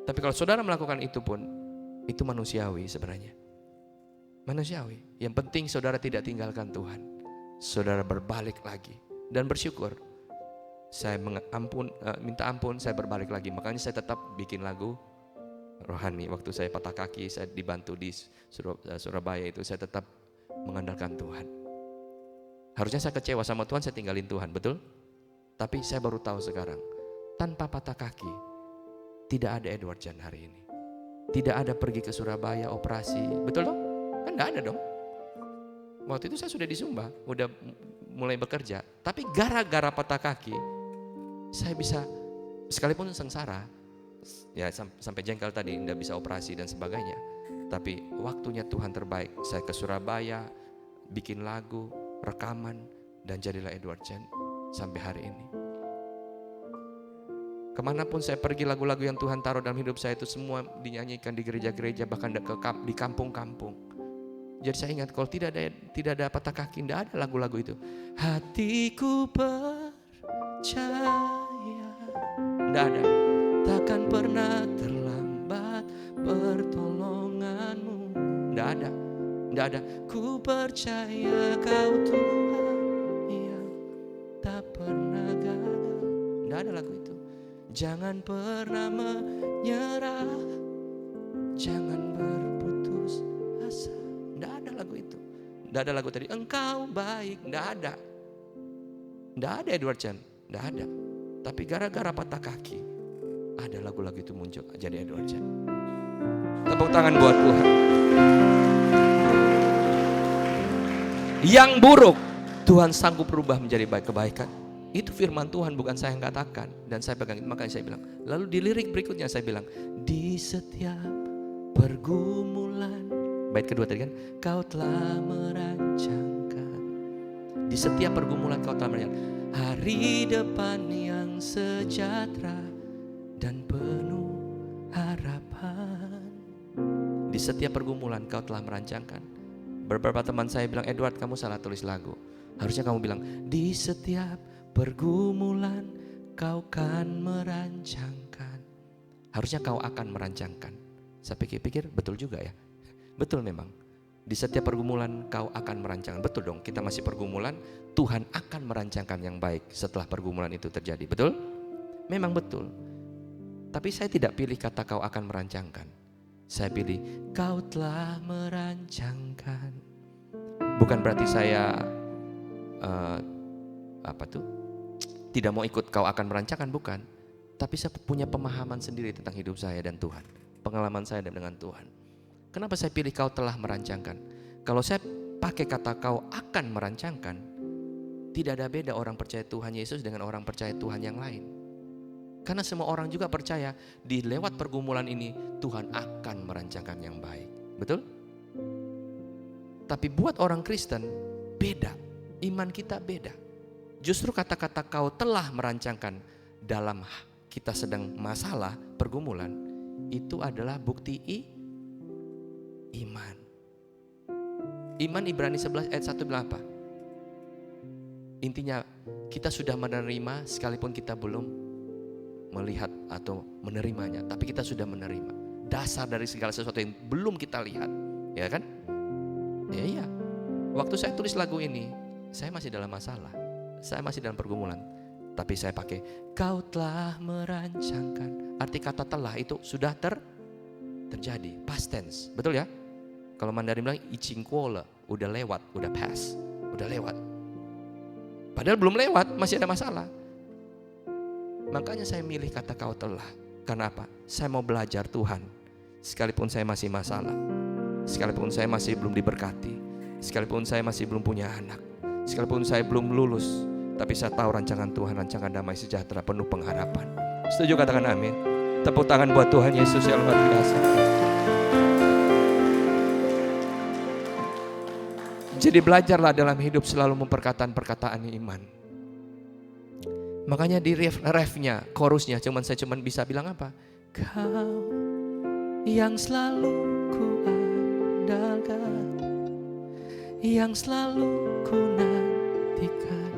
Tapi kalau saudara melakukan itu pun, itu manusiawi sebenarnya. Manusiawi. Yang penting saudara tidak tinggalkan Tuhan. Saudara berbalik lagi dan bersyukur. saya minta ampun, saya berbalik lagi. Makanya saya tetap bikin lagu rohani. Waktu saya patah kaki, saya dibantu di Surabaya itu, saya tetap mengandalkan Tuhan. Harusnya saya kecewa sama Tuhan, saya tinggalin Tuhan, betul? Tapi saya baru tahu sekarang, tanpa patah kaki, tidak ada Edward Jan hari ini. Tidak ada pergi ke Surabaya, operasi, betul dong? Kan gak ada dong. Waktu itu saya sudah di Sumba, udah mulai bekerja. Tapi gara-gara patah kaki, saya bisa, sekalipun sengsara, ya sampai jengkel tadi, tidak bisa operasi dan sebagainya. Tapi waktunya Tuhan terbaik, saya ke Surabaya, bikin lagu, rekaman, dan jadilah Edward Jan sampai hari ini. Kemanapun saya pergi, lagu-lagu yang Tuhan taruh dalam hidup saya itu semua dinyanyikan di gereja-gereja, bahkan di kampung-kampung. Jadi saya ingat kalau tidak ada patah kaki, tidak ada lagu-lagu itu. Hatiku percaya, tidak ada. Takkan pernah terlambat pertolonganmu. Tidak ada. Tidak ada. Ku percaya kau Tuhan yang tak pernah gagal. Tidak ada lagu itu. Jangan pernah menyerah, jangan berputus asa. Tidak ada lagu itu. Tidak ada lagu tadi, engkau baik. Tidak ada. Tidak ada Edward Jan. Tidak ada. Tapi gara-gara patah kaki, ada lagu-lagu itu muncul jadi Edward Jan. Tepuk tangan buat Tuhan. Yang buruk Tuhan sanggup berubah menjadi baik, kebaikan. Itu firman Tuhan, bukan saya yang katakan. Dan saya pegang itu, makanya saya bilang. Lalu di lirik berikutnya saya bilang, di setiap pergumulan, bait kedua tadi kan, kau telah merancangkan. Di setiap pergumulan kau telah merancangkan hari depan yang sejahtera dan penuh harapan. Di setiap pergumulan kau telah merancangkan. Beberapa teman saya bilang, Edward kamu salah tulis lagu. Harusnya kamu bilang, di setiap pergumulan kau kan merancangkan. Harusnya kau akan merancangkan. Saya pikir-pikir betul juga ya. Betul memang. Di setiap pergumulan kau akan merancangkan. Betul dong, kita masih pergumulan, Tuhan akan merancangkan yang baik setelah pergumulan itu terjadi. Betul? Memang betul. Tapi saya tidak pilih kata kau akan merancangkan. Saya pilih kau telah merancangkan. Bukan berarti saya tidak mau ikut kau akan merancangkan, bukan. Tapi saya punya pemahaman sendiri tentang hidup saya dan Tuhan. Pengalaman saya dengan Tuhan. Kenapa saya pilih kau telah merancangkan? Kalau saya pakai kata kau akan merancangkan, tidak ada beda orang percaya Tuhan Yesus dengan orang percaya Tuhan yang lain. Karena semua orang juga percaya di lewat pergumulan ini Tuhan akan merancangkan yang baik. Betul? Tapi buat orang Kristen beda. Iman kita beda. Justru kata-kata kau telah merancangkan dalam kita sedang masalah, pergumulan, itu adalah bukti iman. Iman Ibrani 11 ayat 1 bilang apa? Intinya kita sudah menerima sekalipun kita belum melihat atau menerimanya, tapi kita sudah menerima. Dasar dari segala sesuatu yang belum kita lihat, ya kan? Ya iya. Waktu saya tulis lagu ini, saya masih dalam masalah. Saya masih dalam pergumulan. Tapi saya pakai kau telah merancangkan. Arti kata telah itu sudah terjadi, past tense. Betul ya? Kalau Mandarin bilang ichingkuole, udah lewat, udah pass, udah lewat. Padahal belum lewat, masih ada masalah. Makanya saya milih kata kau telah. Karena apa? Saya mau belajar Tuhan. Sekalipun saya masih masalah, sekalipun saya masih belum diberkati, sekalipun saya masih belum punya anak, sekalipun saya belum lulus, tapi saya tahu rancangan Tuhan, rancangan damai sejahtera penuh pengharapan. Setuju, katakan amin. Tepuk tangan buat Tuhan Yesus yang luar biasa. Jadi belajarlah dalam hidup selalu memperkataan perkataan iman. Makanya di refnya, chorusnya saya cuma bisa bilang apa? Kau yang selalu ku andalkan, yang selalu ku nantikan.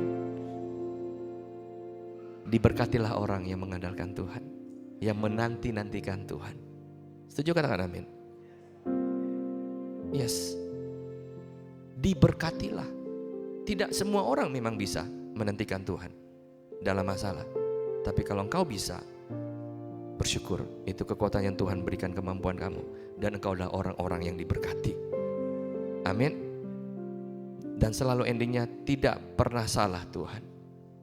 Diberkatilah orang yang mengandalkan Tuhan, yang menanti-nantikan Tuhan. Setuju, katakan amin. Yes. Diberkatilah. Tidak semua orang memang bisa menantikan Tuhan. dalam masalah. Tapi kalau engkau bisa, bersyukur, itu kekuatan yang Tuhan berikan kemampuan kamu. Dan engkau adalah orang-orang yang diberkati. Amin. Dan selalu endingnya tidak pernah salah Tuhan.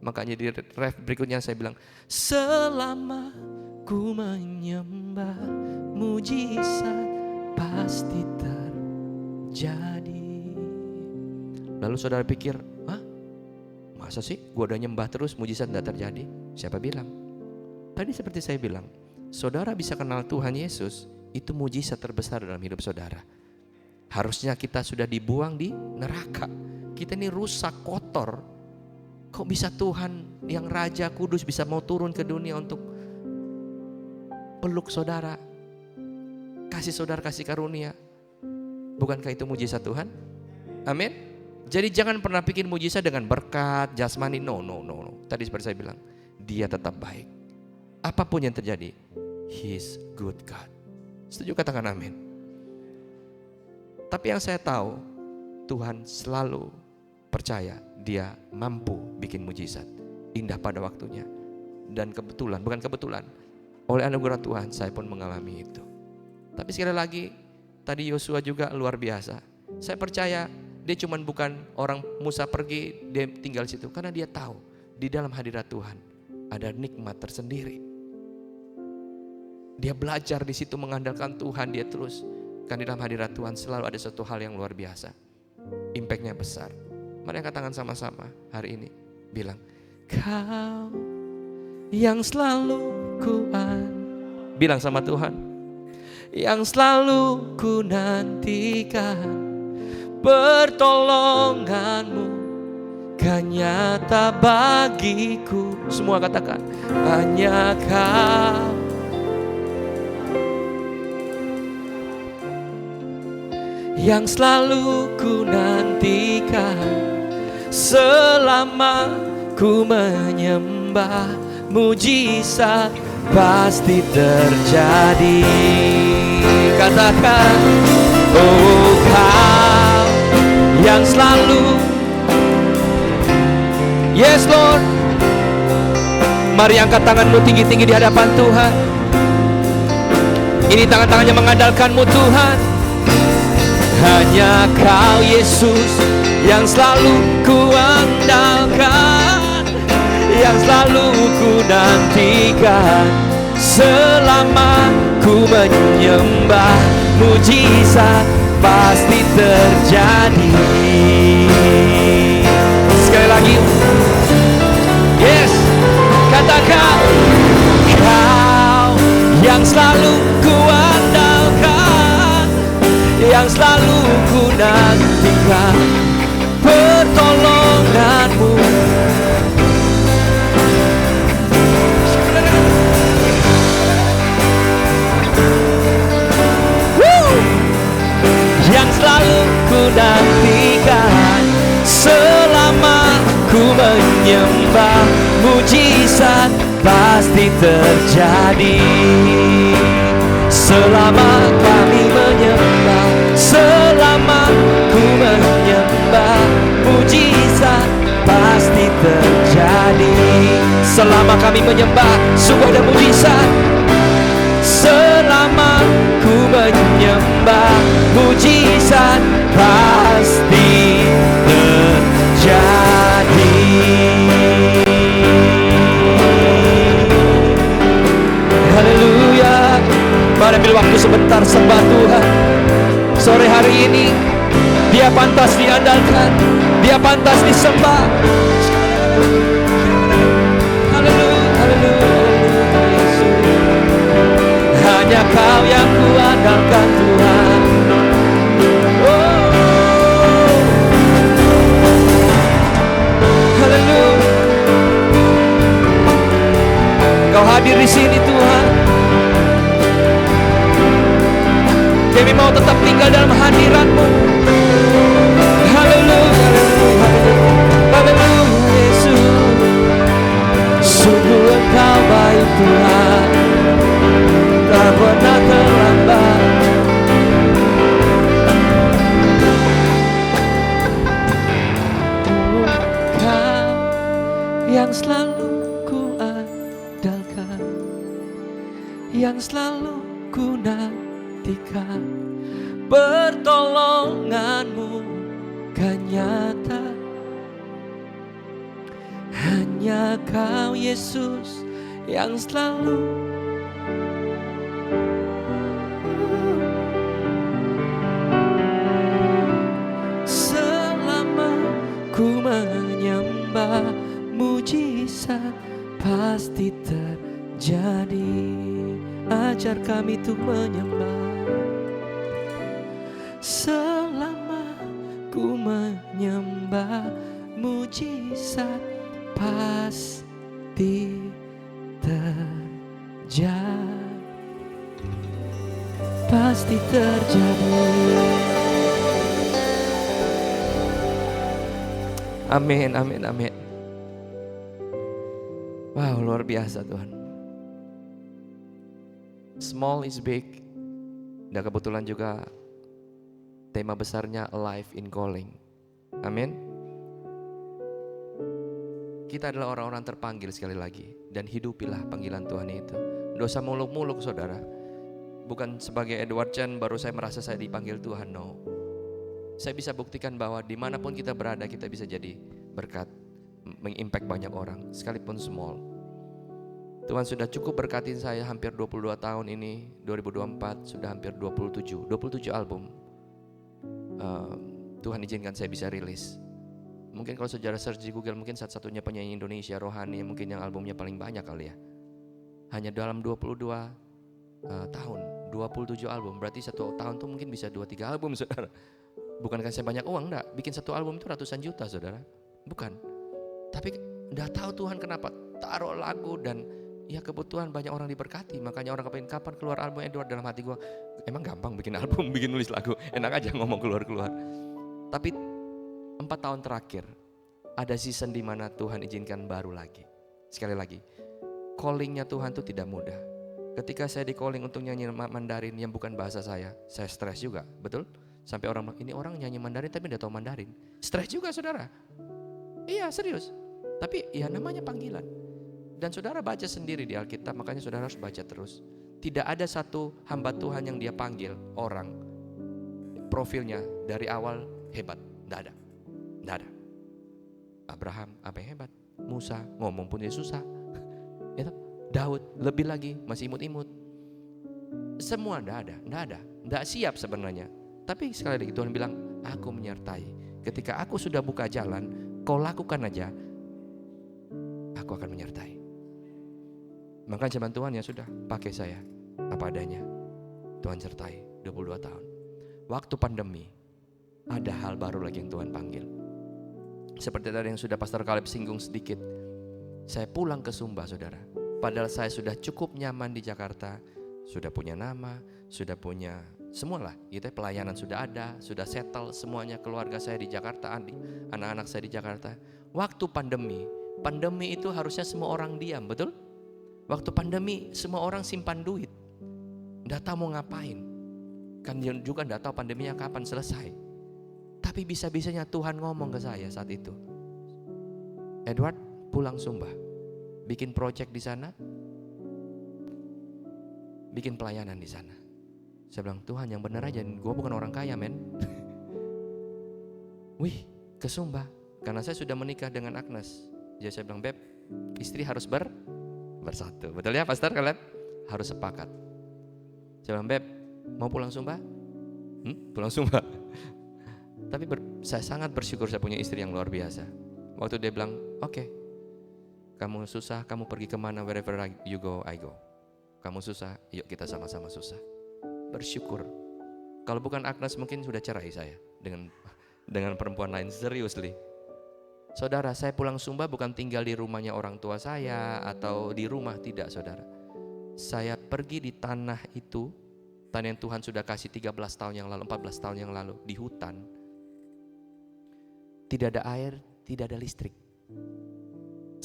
Makanya di ref berikutnya saya bilang, selama ku menyembah, mujizat pasti terjadi. Lalu saudara pikir, masa sih gua udah nyembah terus mujizat gak terjadi? Siapa bilang? Tadi seperti saya bilang, saudara bisa kenal Tuhan Yesus, itu mujizat terbesar dalam hidup saudara. Harusnya kita sudah dibuang di neraka. Kita ini rusak, kotor. Kok bisa Tuhan yang Raja Kudus bisa mau turun ke dunia untuk peluk saudara, kasih saudara kasih karunia? Bukankah itu mujizat Tuhan? Amin. Jadi jangan pernah pikir mujizat dengan berkat, jasmani. No. Tadi seperti saya bilang, dia tetap baik. Apapun yang terjadi, He's good God. Setuju, katakan amin. Tapi yang saya tahu, Tuhan selalu percaya dia mampu bikin mujizat. Indah pada waktunya. Dan kebetulan, bukan kebetulan, oleh anugerah Tuhan saya pun mengalami itu. Tapi sekali lagi, tadi Yosua juga luar biasa. Saya percaya dia cuman bukan orang Musa pergi, dia tinggal situ. Karena dia tahu di dalam hadirat Tuhan ada nikmat tersendiri. Dia belajar di situ mengandalkan Tuhan, dia terus. Kan di dalam hadirat Tuhan selalu ada satu hal yang luar biasa. Impactnya besar. Mari angkat tangan sama-sama hari ini. Bilang, Kau yang selalu kuat. Bilang sama Tuhan, yang selalu ku nantikan. Pertolonganmu kan nyata bagiku. Semua katakan, hanya Kau yang selalu ku nantikan. Selama ku menyembah, mujizat pasti terjadi. Katakan, oh Kau yang selalu, yes Lord. Mari angkat tanganmu tinggi-tinggi di hadapan Tuhan. Ini tangan-tangannya mengandalkanmu Tuhan. Hanya Kau Yesus yang selalu ku andalkan, yang selalu ku nantikan. Selama ku menyembah, mujizat pasti terjadi. Sekali lagi, yes, katakan, Kau yang selalu ku andalkan, yang selalu ku nantikan. Pertolonganmu yang selalu ku nantikan. Selama ku menyembah, mujizat pasti terjadi. Selama kami menyembah, selama ku menyembah, mujizat pasti terjadi. Selama kami menyembah, sungguh ada mujizat. Selama ku menyembah, mujizat pasti terjadi. Haleluya. Mari ambil waktu sebentar sembah Tuhan. Sore hari ini Dia pantas diandalkan, Dia pantas disembah. Haleluya, haleluya, Yesus. Hanya Kau yang ku andalkan Tuhan. Oh, haleluya. Kau hadir di sini Tuhan. Kami mau tetap tinggal dalam hadirat-Mu. Haleluya, haleluya, Yesus. Sungguh Engkau baik Tuhan, tak pernah terlambat. Kau yang selalu pertolonganmu kan nyata. Hanya Kau Yesus yang selalu selama ku menyembah, mujizat pasti terjadi. Ajar kami untuk menyembah. Selama ku menyembah, mujizat pasti terjadi. Pasti terjadi. Amin, amin, amin. Wow, luar biasa Tuhan. Small is big. Dan kebetulan juga tema besarnya Alive in Calling. Amin. Kita adalah orang-orang terpanggil sekali lagi. Dan hidupilah panggilan Tuhan itu. Dosa muluk-muluk saudara. Bukan sebagai Edward Chen baru saya merasa saya dipanggil Tuhan, no. Saya bisa buktikan bahwa dimanapun kita berada kita bisa jadi berkat, mengimpact banyak orang, sekalipun small. Tuhan sudah cukup berkatin saya hampir 22 tahun ini, 2024 sudah hampir 27 album. Tuhan izinkan saya bisa rilis. Mungkin kalau saudara search di Google, mungkin satu-satunya penyanyi Indonesia rohani mungkin yang albumnya paling banyak kali ya. Hanya dalam 22 tahun, 27 album, berarti satu tahun tuh mungkin bisa 2-3 album saudara. Bukankah saya banyak uang, enggak, bikin satu album itu ratusan juta saudara. Bukan, tapi enggak tahu Tuhan kenapa taruh lagu dan ya kebutuhan banyak orang diberkati. Makanya orang kepengen kapan keluar album Edward, dalam hati gue, emang gampang bikin album, bikin nulis lagu, enak aja ngomong keluar-keluar. Tapi 4 tahun terakhir ada season di mana Tuhan izinkan baru lagi. Sekali lagi, callingnya Tuhan itu tidak mudah. Ketika saya di calling untuk nyanyi Mandarin yang bukan bahasa saya stres juga, betul? Sampai orang bilang, ini orang nyanyi Mandarin tapi tidak tahu Mandarin. Stres juga saudara. Iya serius. Tapi ya namanya panggilan. Dan saudara baca sendiri di Alkitab, makanya saudara harus baca terus. Tidak ada satu hamba Tuhan yang dia panggil orang, profilnya dari awal hebat. Tidak ada. Tidak ada. Abraham apa yang hebat? Musa ngomong pun dia susah. Daud lebih lagi masih imut-imut. Semua tidak ada. Tidak siap sebenarnya. Tapi sekali lagi Tuhan bilang, aku menyertai. Ketika aku sudah buka jalan, kau lakukan aja, aku akan menyertai. Maka zaman Tuhan ya sudah, pakai saya apa adanya. Tuhan sertai 22 tahun. Waktu pandemi, ada hal baru lagi yang Tuhan panggil. Seperti tadi yang sudah Pastor Caleb singgung sedikit. Saya pulang ke Sumba saudara. Padahal saya sudah cukup nyaman di Jakarta. Sudah punya nama, sudah punya semualah, gitu, pelayanan sudah ada, sudah settle semuanya, keluarga saya di Jakarta, anak-anak saya di Jakarta. Waktu pandemi itu harusnya semua orang diam, betul? Waktu pandemi semua orang simpan duit, nggak tahu mau ngapain. Kan juga nggak tahu pandeminya kapan selesai. Tapi bisa-bisanya Tuhan ngomong ke saya saat itu, Edward pulang Sumba, bikin project di sana, bikin pelayanan di sana. Saya bilang, Tuhan yang benar aja, gue bukan orang kaya men. Wih, ke Sumba, karena saya sudah menikah dengan Agnes. Jadi saya bilang, Beb, istri harus bersatu. Betul ya Pastor kalian? Harus sepakat. Saya bilang, Beb, mau pulang Sumba? Pulang Sumba. Tapi saya sangat bersyukur saya punya istri yang luar biasa. Waktu dia bilang, oke, kamu susah, kamu pergi kemana, wherever you go, I go. Kamu susah, yuk kita sama-sama susah. Bersyukur. Kalau bukan Agnes mungkin sudah cerai saya dengan perempuan lain, seriously. Saudara, saya pulang Sumba bukan tinggal di rumahnya orang tua saya atau di rumah, tidak saudara. Saya pergi di tanah itu, tanah yang Tuhan sudah kasih 13 tahun yang lalu, 14 tahun yang lalu, di hutan. Tidak ada air, tidak ada listrik.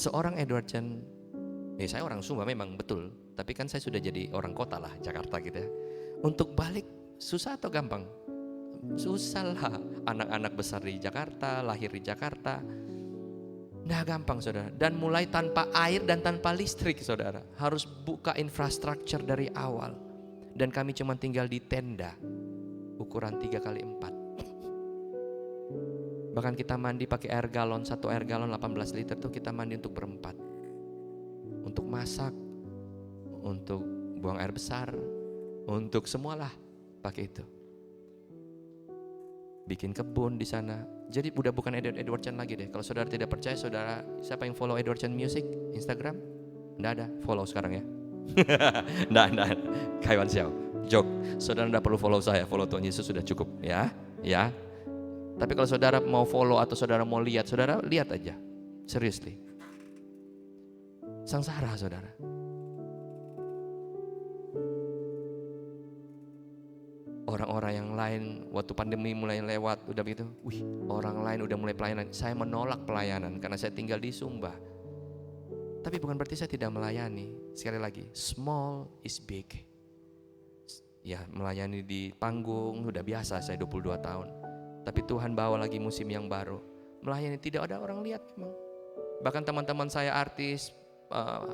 Seorang Edward Chen, saya orang Sumba memang betul, tapi kan saya sudah jadi orang kota lah, Jakarta gitu ya. Untuk balik susah atau gampang? Susah lah, anak-anak besar di Jakarta, lahir di Jakarta. Nah gampang saudara, dan mulai tanpa air dan tanpa listrik saudara. Harus buka infrastruktur dari awal. Dan kami cuma tinggal di tenda. ukuran 3x4. Bahkan kita mandi pakai air galon, 1 air galon 18 liter tuh kita mandi untuk berempat. Untuk masak, untuk buang air besar, untuk semualah pakai itu. Bikin kebun di sana. Jadi udah bukan Edward Chan lagi deh. Kalau saudara tidak percaya, saudara siapa yang follow Edward Chan Music Instagram? Nggak ada, follow sekarang ya. Nggak, Kaiwan Xiao, joke. Saudara nggak perlu follow saya, follow Tuhan Yesus sudah cukup ya. Tapi kalau saudara mau follow atau saudara mau lihat, saudara lihat aja, seriously. Sengsara saudara. Orang-orang yang lain waktu pandemi mulai lewat, udah begitu, orang lain udah mulai pelayanan. Saya menolak pelayanan karena saya tinggal di Sumba. Tapi bukan berarti saya tidak melayani. Sekali lagi, small is big. Ya, melayani di panggung udah biasa, saya 22 tahun. Tapi Tuhan bawa lagi musim yang baru. Melayani tidak ada orang lihat memang. Bahkan teman-teman saya artis,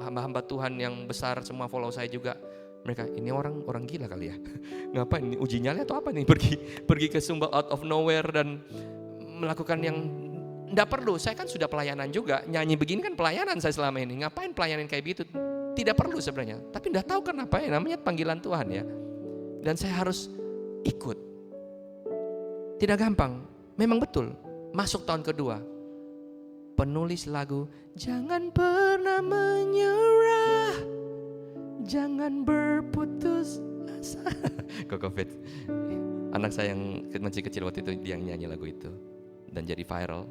hamba-hamba Tuhan yang besar semua follow saya juga. Mereka, ini orang gila kali ya. Ngapain ini, uji nyali atau apa nih, pergi ke Sumba out of nowhere dan melakukan yang enggak perlu. Saya kan sudah pelayanan juga, nyanyi begini kan pelayanan saya selama ini. Ngapain pelayanan kayak gitu? Tidak perlu sebenarnya. Tapi enggak tahu kenapa ya, namanya panggilan Tuhan ya. Dan saya harus ikut. Tidak gampang, memang betul. Masuk tahun kedua, penulis lagu jangan pernah menyerah, jangan berputus asa. Kokofit, anak saya yang masih kecil waktu itu dia yang nyanyi lagu itu dan jadi viral.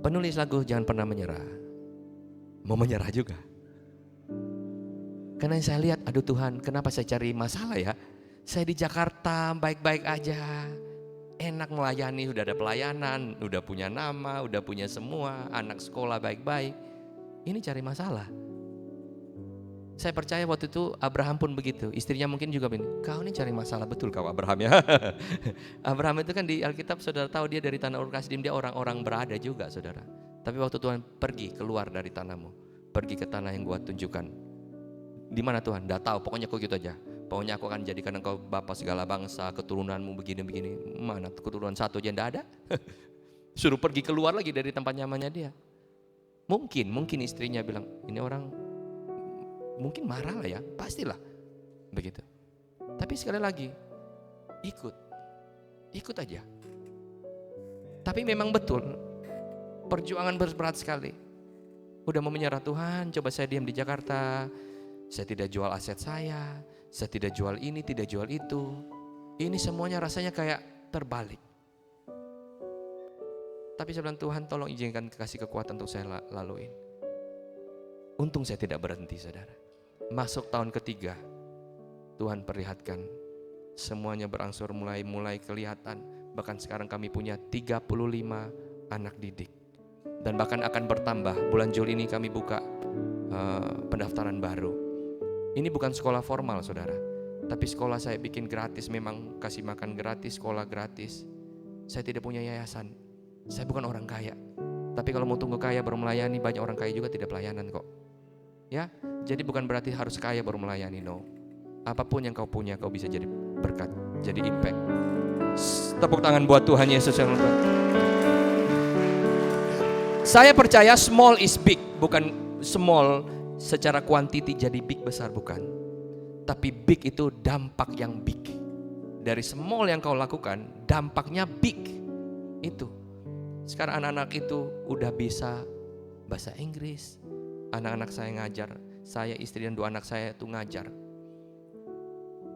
Penulis lagu jangan pernah menyerah. Mau menyerah juga. Karena saya lihat, aduh Tuhan, kenapa saya cari masalah ya? Saya di Jakarta baik-baik aja, enak melayani, udah ada pelayanan, udah punya nama, udah punya semua, anak sekolah baik-baik. Ini cari masalah. Saya percaya waktu itu Abraham pun begitu. Istrinya mungkin juga begini, kau ini cari masalah, betul kau Abraham ya. Abraham itu kan di Alkitab saudara tahu dia dari tanah Ur Kasdim, dia orang-orang berada juga saudara. Tapi waktu Tuhan pergi keluar dari tanahmu, pergi ke tanah yang gua tunjukkan. Di mana Tuhan? Nggak tahu, pokoknya kau gitu aja. Pokoknya aku akan jadikan engkau bapa segala bangsa, keturunanmu begini-begini. Mana keturunan satu aja nggak ada. Suruh pergi keluar lagi dari tempat nyamannya dia. Mungkin istrinya bilang, ini orang mungkin marah lah ya, pastilah begitu. Tapi sekali lagi, ikut aja. Tapi memang betul, perjuangan berat sekali. Udah mau menyerah, Tuhan, coba saya diam di Jakarta, saya tidak jual aset saya tidak jual ini, tidak jual itu. Ini semuanya rasanya kayak terbalik. Tapi saya bilang, Tuhan tolong izinkan kasih kekuatan untuk saya laluin. Untung saya tidak berhenti saudara. Masuk tahun ketiga, Tuhan perlihatkan semuanya berangsur mulai kelihatan. Bahkan sekarang kami punya 35 anak didik. Dan bahkan akan bertambah. Bulan Juli ini kami buka pendaftaran baru. Ini bukan sekolah formal saudara, tapi sekolah saya bikin gratis, memang kasih makan gratis, sekolah gratis. Saya tidak punya yayasan, saya bukan orang kaya. Tapi kalau mau tunggu kaya baru melayani, banyak orang kaya juga tidak pelayanan kok. Ya, jadi bukan berarti harus kaya baru melayani, no. Apapun yang kau punya, kau bisa jadi berkat, jadi impact. Tepuk tangan buat Tuhan Yesus yang luar. Saya percaya small is big, bukan small secara kuantiti jadi big besar, bukan. Tapi big itu dampak yang big. Dari small yang kau lakukan, dampaknya big. Itu. Sekarang anak-anak itu udah bisa bahasa Inggris. Anak-anak saya ngajar. Saya, istri dan 2 anak saya itu ngajar.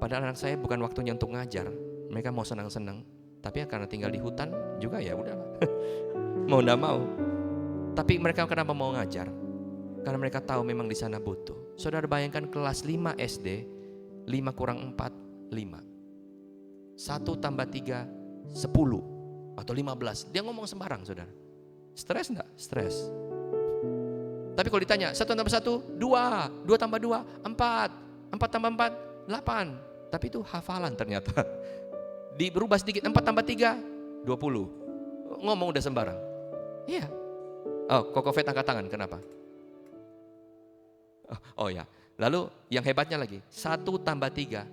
Padahal anak saya bukan waktunya untuk ngajar. Mereka mau senang-senang. Tapi karena tinggal di hutan juga ya udah. Mau enggak mau. Tapi mereka kenapa mau ngajar? Karena mereka tahu memang di sana butuh. Saudara bayangkan kelas 5 SD, 5 kurang 4, 5. 1 tambah 3, 10 atau 15. Dia ngomong sembarang saudara. Stres enggak? Stres. Tapi kalau ditanya 1 tambah 1, 2, 2 tambah 2, 4, 4 tambah 4, 8. Tapi itu hafalan ternyata. Berubah sedikit, 4 tambah 3, 20. Ngomong udah sembarang. Iya. Oh, Kokofet angkat tangan, kenapa? Oh ya, lalu yang hebatnya lagi, 1 tambah 3,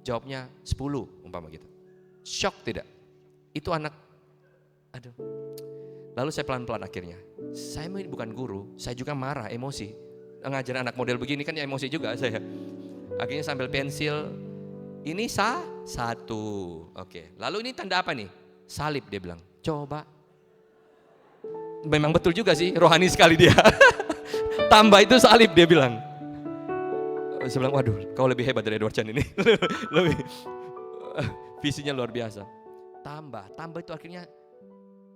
Jawabnya 10 umpama gitu. Shock tidak? Itu anak, aduh. Lalu saya pelan-pelan akhirnya. Saya bukan guru, saya juga marah, emosi. Ngajarin anak model begini kan ya emosi juga saya. Akhirnya sambil pensil, ini satu. Oke. Lalu ini tanda apa nih? Salib dia bilang. Coba. Memang betul juga sih, rohani sekali dia. Tambah itu salib dia bilang. Saya bilang, waduh kau lebih hebat dari Edward Chan ini. Lebih visinya luar biasa. Tambah itu akhirnya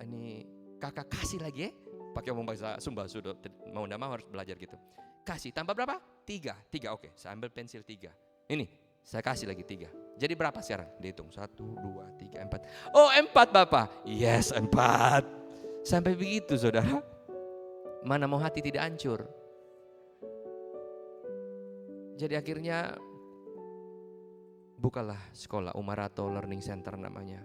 ini kakak kasih lagi ya. Pakai omong bahasa Sumba, sudah mau tidak mau harus belajar gitu. Kasih, tambah berapa? 3 oke. Saya ambil pensil 3. Ini, saya kasih lagi 3. Jadi berapa sekarang? Dihitung, 1, 2, 3, 4. Oh 4 Bapak, yes 4. Sampai begitu saudara. Mana mau hati tidak hancur. Jadi akhirnya bukalah sekolah Umarato Learning Center namanya.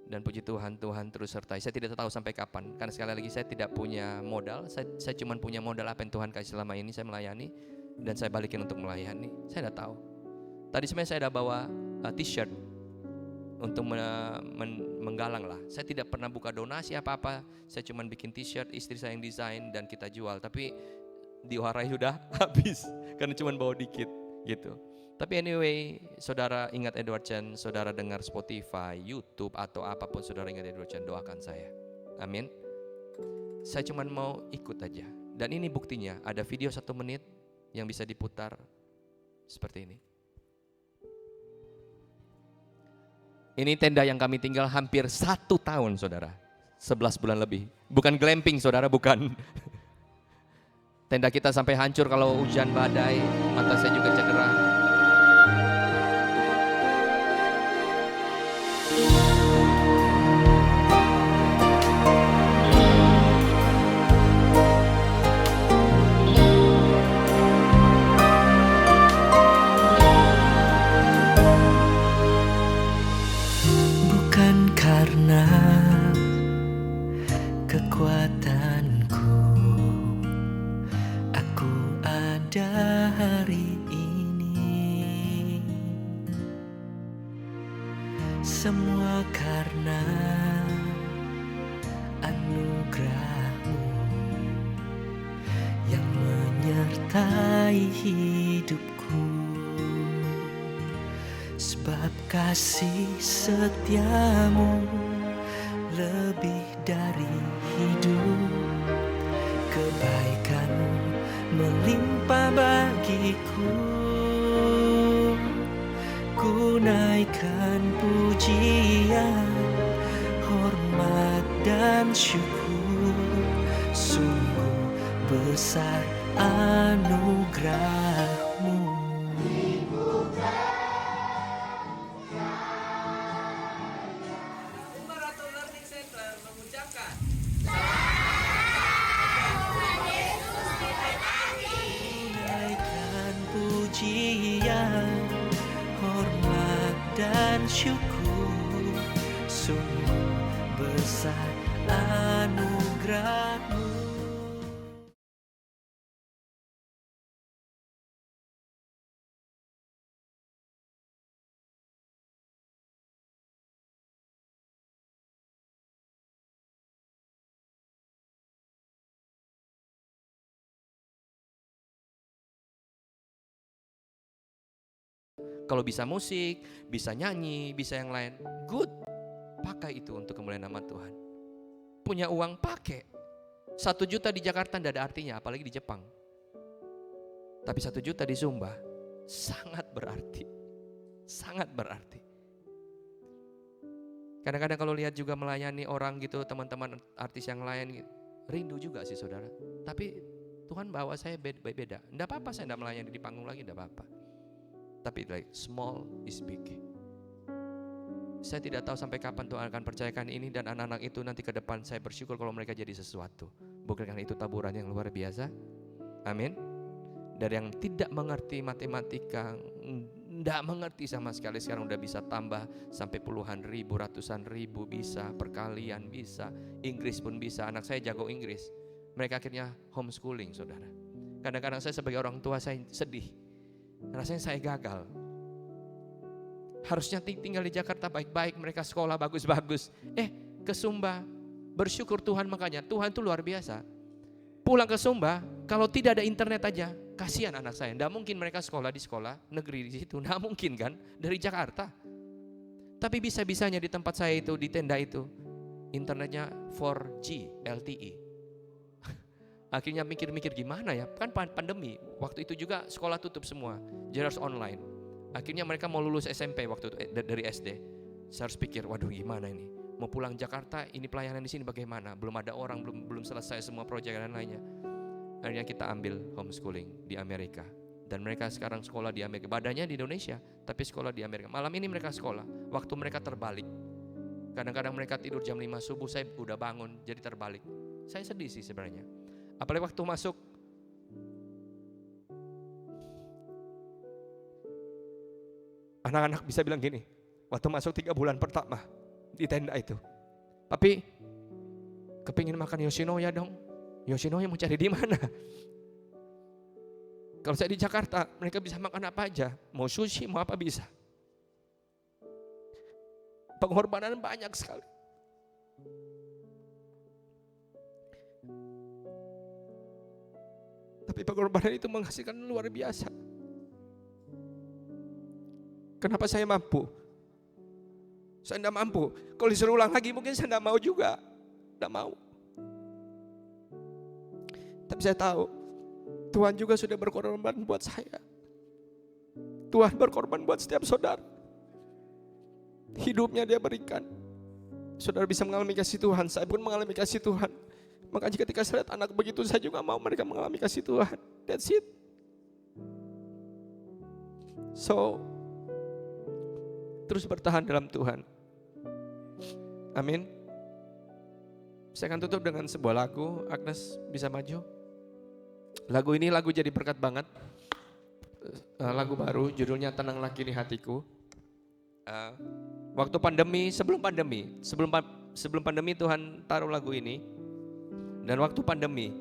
Dan puji Tuhan, Tuhan terus sertai. Saya tidak tahu sampai kapan, karena sekali lagi saya tidak punya modal. Saya cuma punya modal apa yang Tuhan kasih selama ini saya melayani. Dan saya balikin untuk melayani. Saya tidak tahu. Tadi sebenarnya saya sudah bawa t-shirt untuk menggalang lah. Saya tidak pernah buka donasi apa-apa. Saya cuma bikin t-shirt, istri saya yang desain dan kita jual. Tapi diwarai sudah habis karena cuma bawa dikit gitu. Tapi anyway, saudara ingat Edward Chan, saudara dengar Spotify, YouTube atau apapun saudara ingat Edward Chan, doakan saya. Amin. Saya cuma mau ikut aja. Dan ini buktinya, ada video 1 menit yang bisa diputar seperti ini. Ini tenda yang kami tinggal hampir 1 tahun saudara. 11 bulan lebih. Bukan glamping saudara, bukan. Tenda kita sampai hancur kalau hujan badai, mata saya juga cedera. Bukan karena kekuatanku aku ada hari ini, semua karena anugerah-Mu yang menyertai hidupku. Sebab kasih setiamu lebih dari hidup, kebaikanmu melimpah bagiku. Ku naikkan pujian, hormat dan syukur. Sungguh besar anugerah-Mu. Umarato Learning Center mengucapkan Naikkan pujian, hormat dan syukur. Sungguh besar anugerah-Mu. kalau bisa musik, bisa nyanyi, bisa yang lain, good. Pakai itu untuk kemuliaan nama Tuhan. Punya uang, pakai. 1 juta di Jakarta tidak ada artinya, apalagi di Jepang. Tapi 1 juta di Sumba, sangat berarti. Sangat berarti. Kadang-kadang kalau lihat juga melayani orang gitu, teman-teman artis yang lain, rindu juga sih saudara. Tapi Tuhan bawa saya beda. Tidak apa-apa saya tidak melayani di panggung lagi, tidak apa-apa. Tapi like small is big. Saya tidak tahu sampai kapan Tuhan akan percayakan ini, dan anak-anak itu nanti ke depan saya bersyukur kalau mereka jadi sesuatu. Bukan itu taburan yang luar biasa. Amin. Dari yang tidak mengerti matematika, tidak mengerti sama sekali, sekarang udah bisa tambah sampai puluhan ribu, ratusan ribu bisa, perkalian bisa, Inggris pun bisa. Anak saya jago Inggris. Mereka akhirnya homeschooling saudara. Kadang-kadang saya sebagai orang tua saya sedih. Rasanya saya gagal. Harusnya tinggal di Jakarta baik-baik, mereka sekolah bagus-bagus. Ke Sumba, bersyukur Tuhan makanya. Tuhan itu luar biasa. Pulang ke Sumba, kalau tidak ada internet aja, kasihan anak saya. Nggak mungkin mereka sekolah di sekolah negeri di situ, nggak mungkin kan, dari Jakarta. Tapi bisa-bisanya di tempat saya itu, di tenda itu, internetnya 4G LTE. Akhirnya mikir-mikir gimana ya, kan pandemi. Waktu itu juga sekolah tutup semua, jadi harus online. Akhirnya mereka mau lulus SMP waktu itu dari SD. Saya harus pikir, waduh gimana ini? Mau pulang Jakarta, ini pelayanan di sini bagaimana? Belum ada orang, belum selesai semua proyek dan lainnya. Akhirnya kita ambil homeschooling di Amerika. Dan mereka sekarang sekolah di Amerika. Badannya di Indonesia, tapi sekolah di Amerika. Malam ini mereka sekolah, waktu mereka terbalik. Kadang-kadang mereka tidur jam 5 subuh, saya udah bangun, jadi terbalik. Saya sedih sih sebenarnya. Apalagi waktu masuk, anak-anak bisa bilang gini, waktu masuk 3 bulan pertama di tenda itu, tapi kepingin makan Yoshinoya dong. Yoshinoya mau cari di mana? Kalau saya di Jakarta, mereka bisa makan apa aja, mau sushi, mau apa bisa. Pengorbanan banyak sekali. Tapi pengorbanan itu menghasilkan luar biasa. Kenapa saya mampu? Saya tidak mampu. Kalau disuruh ulang lagi mungkin saya tidak mau juga. Tidak mau. Tapi saya tahu Tuhan juga sudah berkorban buat saya. Tuhan berkorban buat setiap saudara. Hidupnya dia berikan. Saudara bisa mengalami kasih Tuhan. Saya pun mengalami kasih Tuhan. Makanya ketika saya lihat anak begitu, saya juga mau mereka mengalami kasih Tuhan. That's it. So, terus bertahan dalam Tuhan. Amin. Saya akan tutup dengan sebuah lagu. Agnes bisa maju. Lagu ini lagu jadi berkat banget. Lagu baru judulnya Tenanglah Kini Hatiku. Waktu pandemi, sebelum pandemi Tuhan taruh lagu ini. Dan waktu pandemi,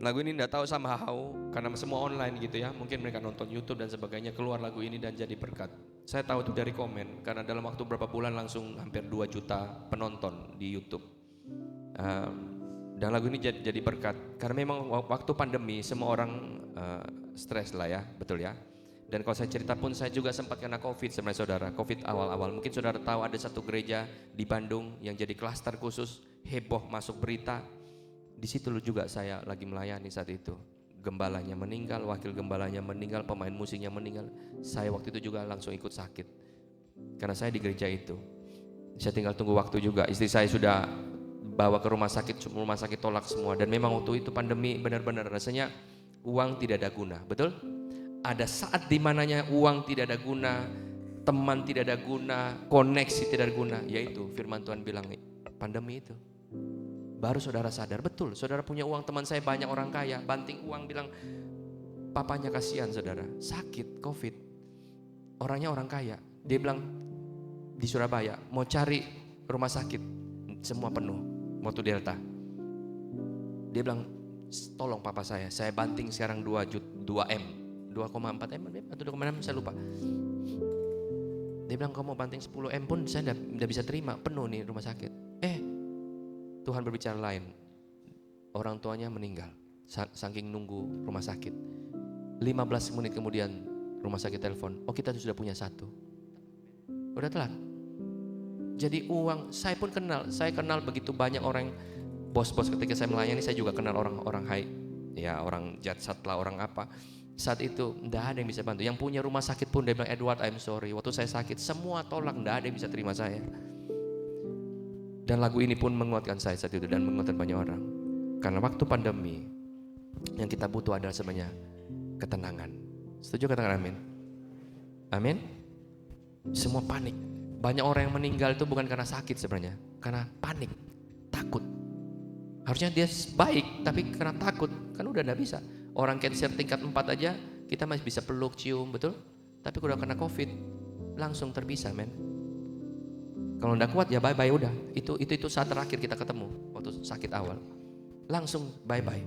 lagu ini enggak tahu somehow karena semua online gitu ya. Mungkin mereka nonton YouTube dan sebagainya, keluar lagu ini dan jadi berkat. Saya tahu itu dari komen karena dalam waktu berapa bulan langsung hampir 2 juta penonton di YouTube. Dan lagu ini jadi berkat karena memang waktu pandemi semua orang stres lah ya, betul ya. Dan kalau saya cerita pun saya juga sempat kena COVID sebenarnya saudara, COVID awal-awal. Mungkin saudara tahu ada satu gereja di Bandung yang jadi klaster khusus, heboh masuk berita. Di situ juga saya lagi melayani saat itu. Gembalanya meninggal, wakil gembalanya meninggal, pemain musiknya meninggal. Saya waktu itu juga langsung ikut sakit. Karena saya di gereja itu. Saya tinggal tunggu waktu juga. Istri saya sudah bawa ke rumah sakit tolak semua. Dan memang waktu itu pandemi benar-benar rasanya uang tidak ada guna, betul? Ada saat dimananya uang tidak ada guna, teman tidak ada guna, koneksi tidak ada guna. Yaitu firman Tuhan bilang pandemi itu. Baru saudara sadar, betul saudara punya uang, teman saya banyak orang kaya, banting uang bilang papanya kasihan saudara, sakit COVID, orangnya orang kaya. Dia bilang di Surabaya mau cari rumah sakit, semua penuh waktu Delta. Dia bilang tolong papa saya banting sekarang 2,4 M atau 2,6 M saya lupa. Dia bilang kamu banting 10 M pun saya tidak bisa terima, penuh nih rumah sakit. Tuhan berbicara lain. Orang tuanya meninggal saking nunggu rumah sakit. 15 menit kemudian rumah sakit telepon, oh kita sudah punya 1. Udah telat. Jadi uang, saya pun saya kenal begitu banyak orang, bos-bos ketika saya melayani, saya juga kenal orang-orang high, ya orang jatsat lah, orang apa. Saat itu enggak ada yang bisa bantu. Yang punya rumah sakit pun dia bilang, Edward I'm sorry, waktu saya sakit semua tolak, enggak ada yang bisa terima saya. Dan lagu ini pun menguatkan saya saat itu dan menguatkan banyak orang. Karena waktu pandemi yang kita butuh adalah sebenarnya ketenangan. Setuju katakan amin? Amin? Semua panik. Banyak orang yang meninggal itu bukan karena sakit sebenarnya, karena panik, takut. Harusnya dia baik tapi karena takut, kan udah enggak bisa. Orang cancer tingkat 4 aja kita masih bisa peluk, cium, betul? Tapi kalau udah kena COVID langsung terpisah, men. Kalau udah kuat ya bye-bye udah. Itu saat terakhir kita ketemu waktu sakit awal. Langsung bye-bye.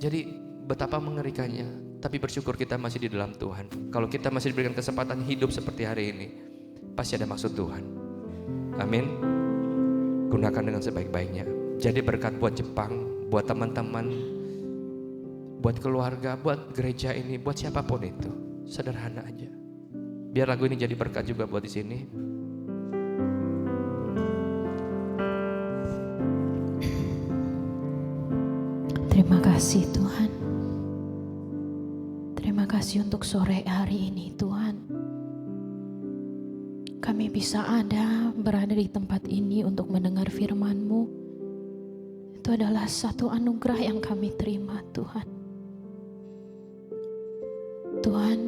Jadi betapa mengerikannya tapi bersyukur kita masih di dalam Tuhan. Kalau kita masih diberikan kesempatan hidup seperti hari ini, pasti ada maksud Tuhan. Amin. Gunakan dengan sebaik-baiknya. Jadi berkat buat Jepang, buat teman-teman, buat keluarga, buat gereja ini, buat siapapun itu. Sederhana aja. Biar lagu ini jadi berkat juga buat di sini. Terima kasih Tuhan. Terima kasih untuk sore hari ini Tuhan. Kami bisa berada di tempat ini untuk mendengar firman-Mu. Itu adalah satu anugerah yang kami terima Tuhan. Tuhan,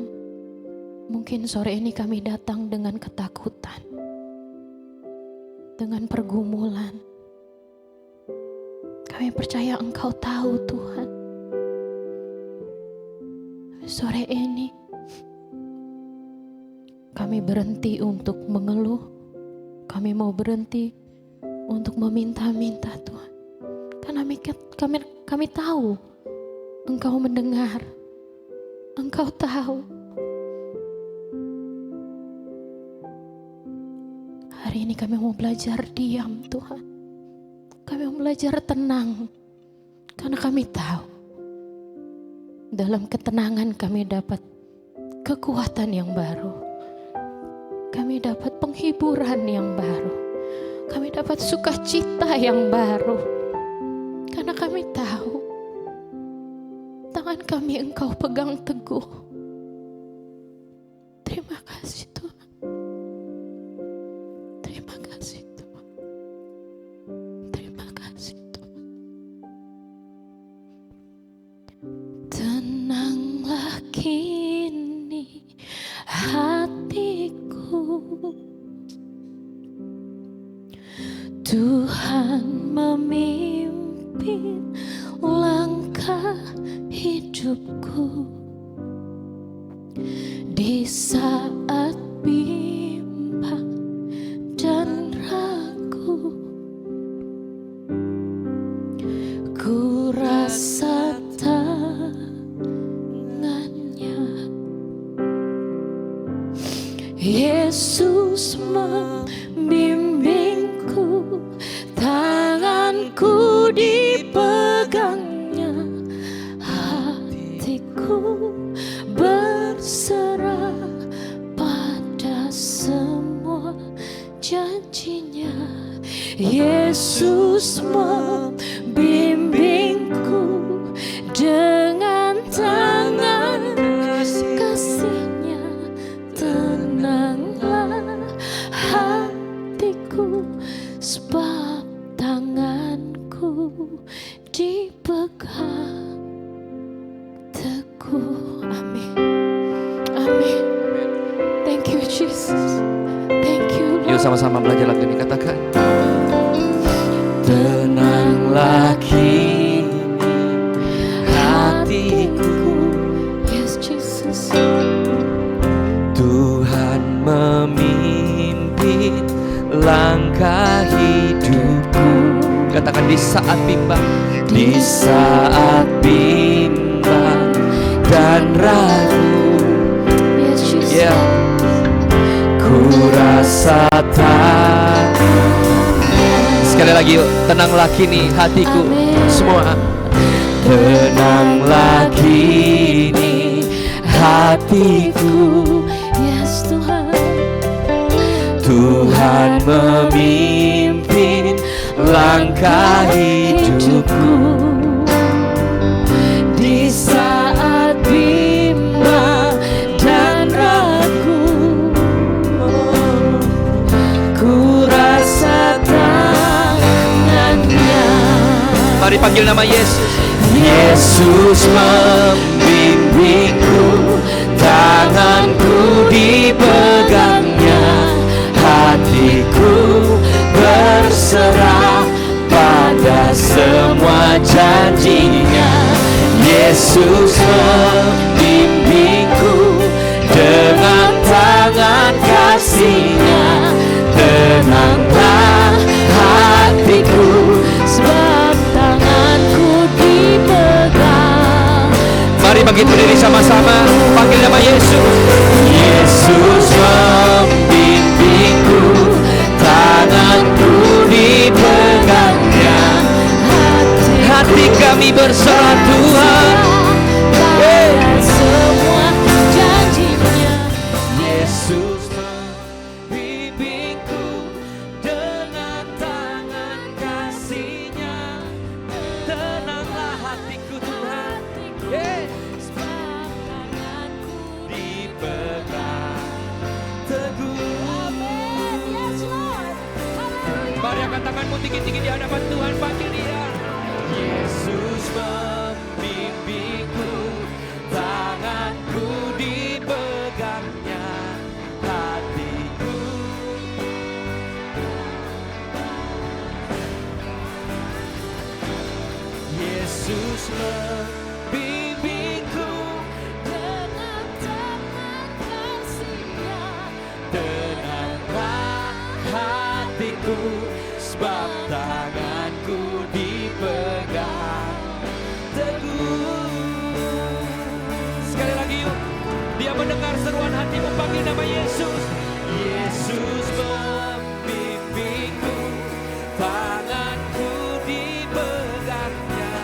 mungkin sore ini kami datang dengan ketakutan, dengan pergumulan. Kami percaya Engkau tahu Tuhan. Sore ini kami berhenti untuk mengeluh. Kami mau berhenti untuk meminta-minta Tuhan. Karena kami tahu Engkau mendengar. Engkau tahu. Hari ini kami mau belajar diam Tuhan. Kami mau belajar tenang. Karena kami tahu dalam ketenangan kami dapat kekuatan yang baru. Kami dapat penghiburan yang baru. Kami dapat sukacita yang baru. Karena kami tahu tangan kami Engkau pegang teguh. Terima kasih Tuhan. Terima kasih Tuhan. Terima kasih Tuhan. Tenanglah kini hatiku. Tuhan memimpin langkah hidupku di saat bimbang dan ragu. Ku rasa tangannya Yesus membimbingku, tanganku dipegangnya, hatiku berserah pada semua janjinya. Yesus membimbingku dengan tangan kasih-Nya. Tenanglah hatiku, sebab tanganku dipegang teguh. Amin. Amin. Thank you Jesus. Thank you Lord. Yuk sama-sama belajar lagu ini, katakan. Tenanglah kini hatiku, Yes Jesus. Tuhan memimpin langkah hidupku. Katakan, di saat bimbang, di saat bimbang dan ragu. Yes Jesus. Ya, ku rasa tak. Sekali lagi, yuk, tenanglah kini hatiku. Amin. Semua, tenanglah kini hatiku. Yes Tuhan. Tuhan memimpin langkah hidupku Di saat bimbang dan ragu, ku rasa tangannya. Mari panggil nama Yesus. Yesus membimbingku, tanganku dipegangnya, hatiku berserah pada semua janjinya. Yesus membimbingku dengan tangan kasih-Nya. Tenanglah hatiku, Sebab tanganku dipegang. mari bangkit berdiri sama-sama, panggil nama Yesus. Yesus membimbingku, tanganku dipegangnya, Hati kami berserah Tuhan. Semua janjinya. Yesus membimbingku dengan tangan kasih-Nya. Tenanglah hatiku Tuhan. Dipegang teguh. Mari angkat tanganmu tinggi-tinggi di hadapan Tuhan, panggil Dia. Yesus membimbingku, tanganku dipegangnya, hatiku. Yesus membimbingku Dengan tangan kasih-Nya. tenanglah hatiku, sebab tanganku dipegang teguh. Sekali lagi yuk. Dia mendengar seruan hatimu, panggil nama Yesus. Yesus membimbingku, tanganku dipegangnya.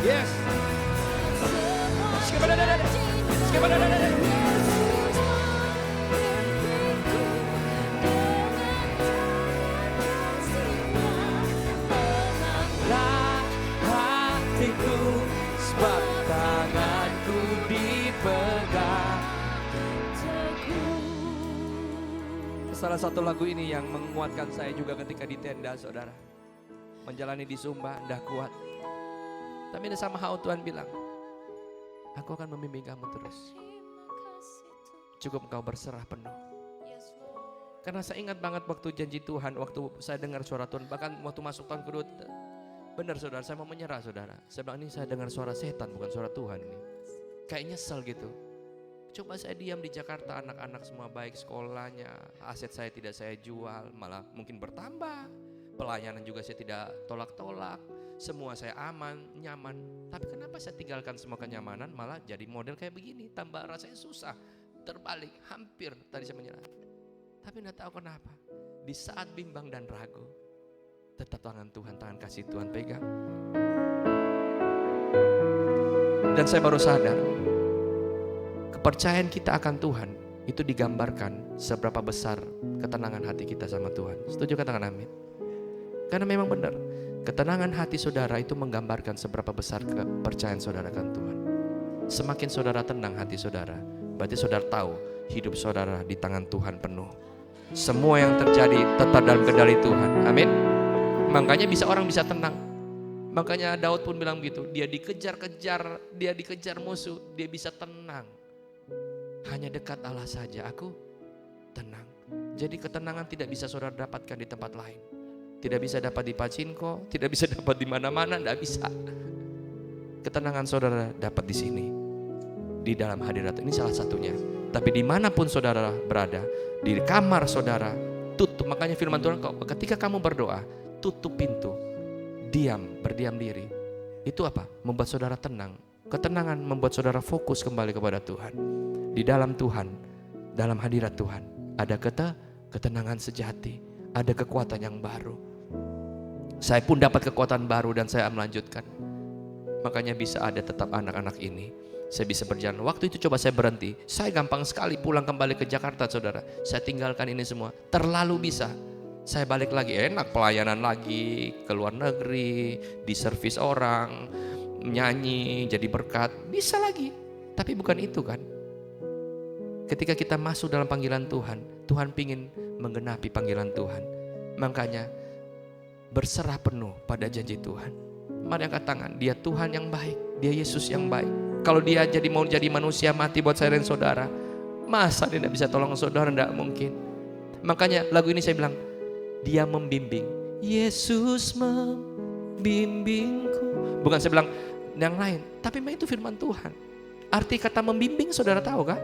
Yes. Skibadadadada. Lah hatiku, sebab tanganku dipegang. Salah satu lagu ini yang menguatkan saya juga ketika di tenda, saudara. Menjalani di Sumba, ndak kuat. Tapi sama how Tuhan bilang, aku akan membimbing kamu terus. Cukup engkau berserah penuh. Karena saya ingat banget waktu janji Tuhan, waktu saya dengar suara Tuhan, bahkan waktu masuk tahun kedua, benar saudara, saya mau menyerah saudara. Saya bilang ini saya dengar suara setan bukan suara Tuhan ini. Kayak nyesel gitu. Coba saya diam di Jakarta, anak-anak semua baik sekolahnya, aset saya tidak saya jual, malah mungkin bertambah. Pelayanan juga saya tidak tolak-tolak, semua saya aman, nyaman. Tapi kenapa saya tinggalkan semua kenyamanan, malah jadi model kayak begini, tambah rasanya susah, terbalik, hampir tadi saya menyerah. Tapi tidak tahu kenapa, di saat bimbang dan ragu, tetap tangan Tuhan, tangan kasih Tuhan pegang. Dan saya baru sadar, kepercayaan kita akan Tuhan itu digambarkan seberapa besar ketenangan hati kita sama Tuhan. Setuju katakan amin? Karena memang benar, ketenangan hati saudara itu menggambarkan seberapa besar kepercayaan saudara akan Tuhan. Semakin saudara tenang hati saudara, berarti saudara tahu hidup saudara di tangan Tuhan penuh. Semua yang terjadi tetap dalam kendali Tuhan. Amin. Makanya orang bisa tenang. Makanya Daud pun bilang begitu, dia dikejar-kejar, dia dikejar musuh, dia bisa tenang. Hanya dekat Allah saja aku tenang. Jadi ketenangan tidak bisa saudara dapatkan di tempat lain. Tidak bisa dapat di Pacinko, tidak bisa dapat di mana-mana, tidak bisa. Ketenangan saudara dapat di sini, di dalam hadirat. Ini salah satunya. Tapi dimanapun saudara berada, di kamar saudara, tutup. Makanya firman Tuhan, ketika kamu berdoa, tutup pintu, berdiam diri. Itu apa? Membuat saudara tenang. Ketenangan membuat saudara fokus kembali kepada Tuhan. Di dalam Tuhan, dalam hadirat Tuhan, ada ketenangan sejati, ada kekuatan yang baru. Saya pun dapat kekuatan baru dan saya melanjutkan. Makanya bisa ada tetap anak-anak ini. Saya bisa berjalan. Waktu itu coba saya berhenti. Saya gampang sekali pulang kembali ke Jakarta saudara. Saya tinggalkan ini semua. Terlalu bisa. Saya balik lagi, enak pelayanan lagi, ke luar negeri, di servis orang, nyanyi, jadi berkat. Bisa lagi. Tapi bukan itu kan. Ketika kita masuk dalam panggilan Tuhan, Tuhan pingin menggenapi panggilan Tuhan. Makanya berserah penuh pada janji Tuhan. Mari angkat tangan, dia Tuhan yang baik, dia Yesus yang baik. Kalau dia mau jadi manusia mati buat saya dan saudara, masa dia tidak bisa tolong saudara? Tidak mungkin. Makanya lagu ini saya bilang, dia membimbing. Yesus membimbingku. Bukan saya bilang yang lain, tapi itu firman Tuhan. Arti kata membimbing saudara tahu kan?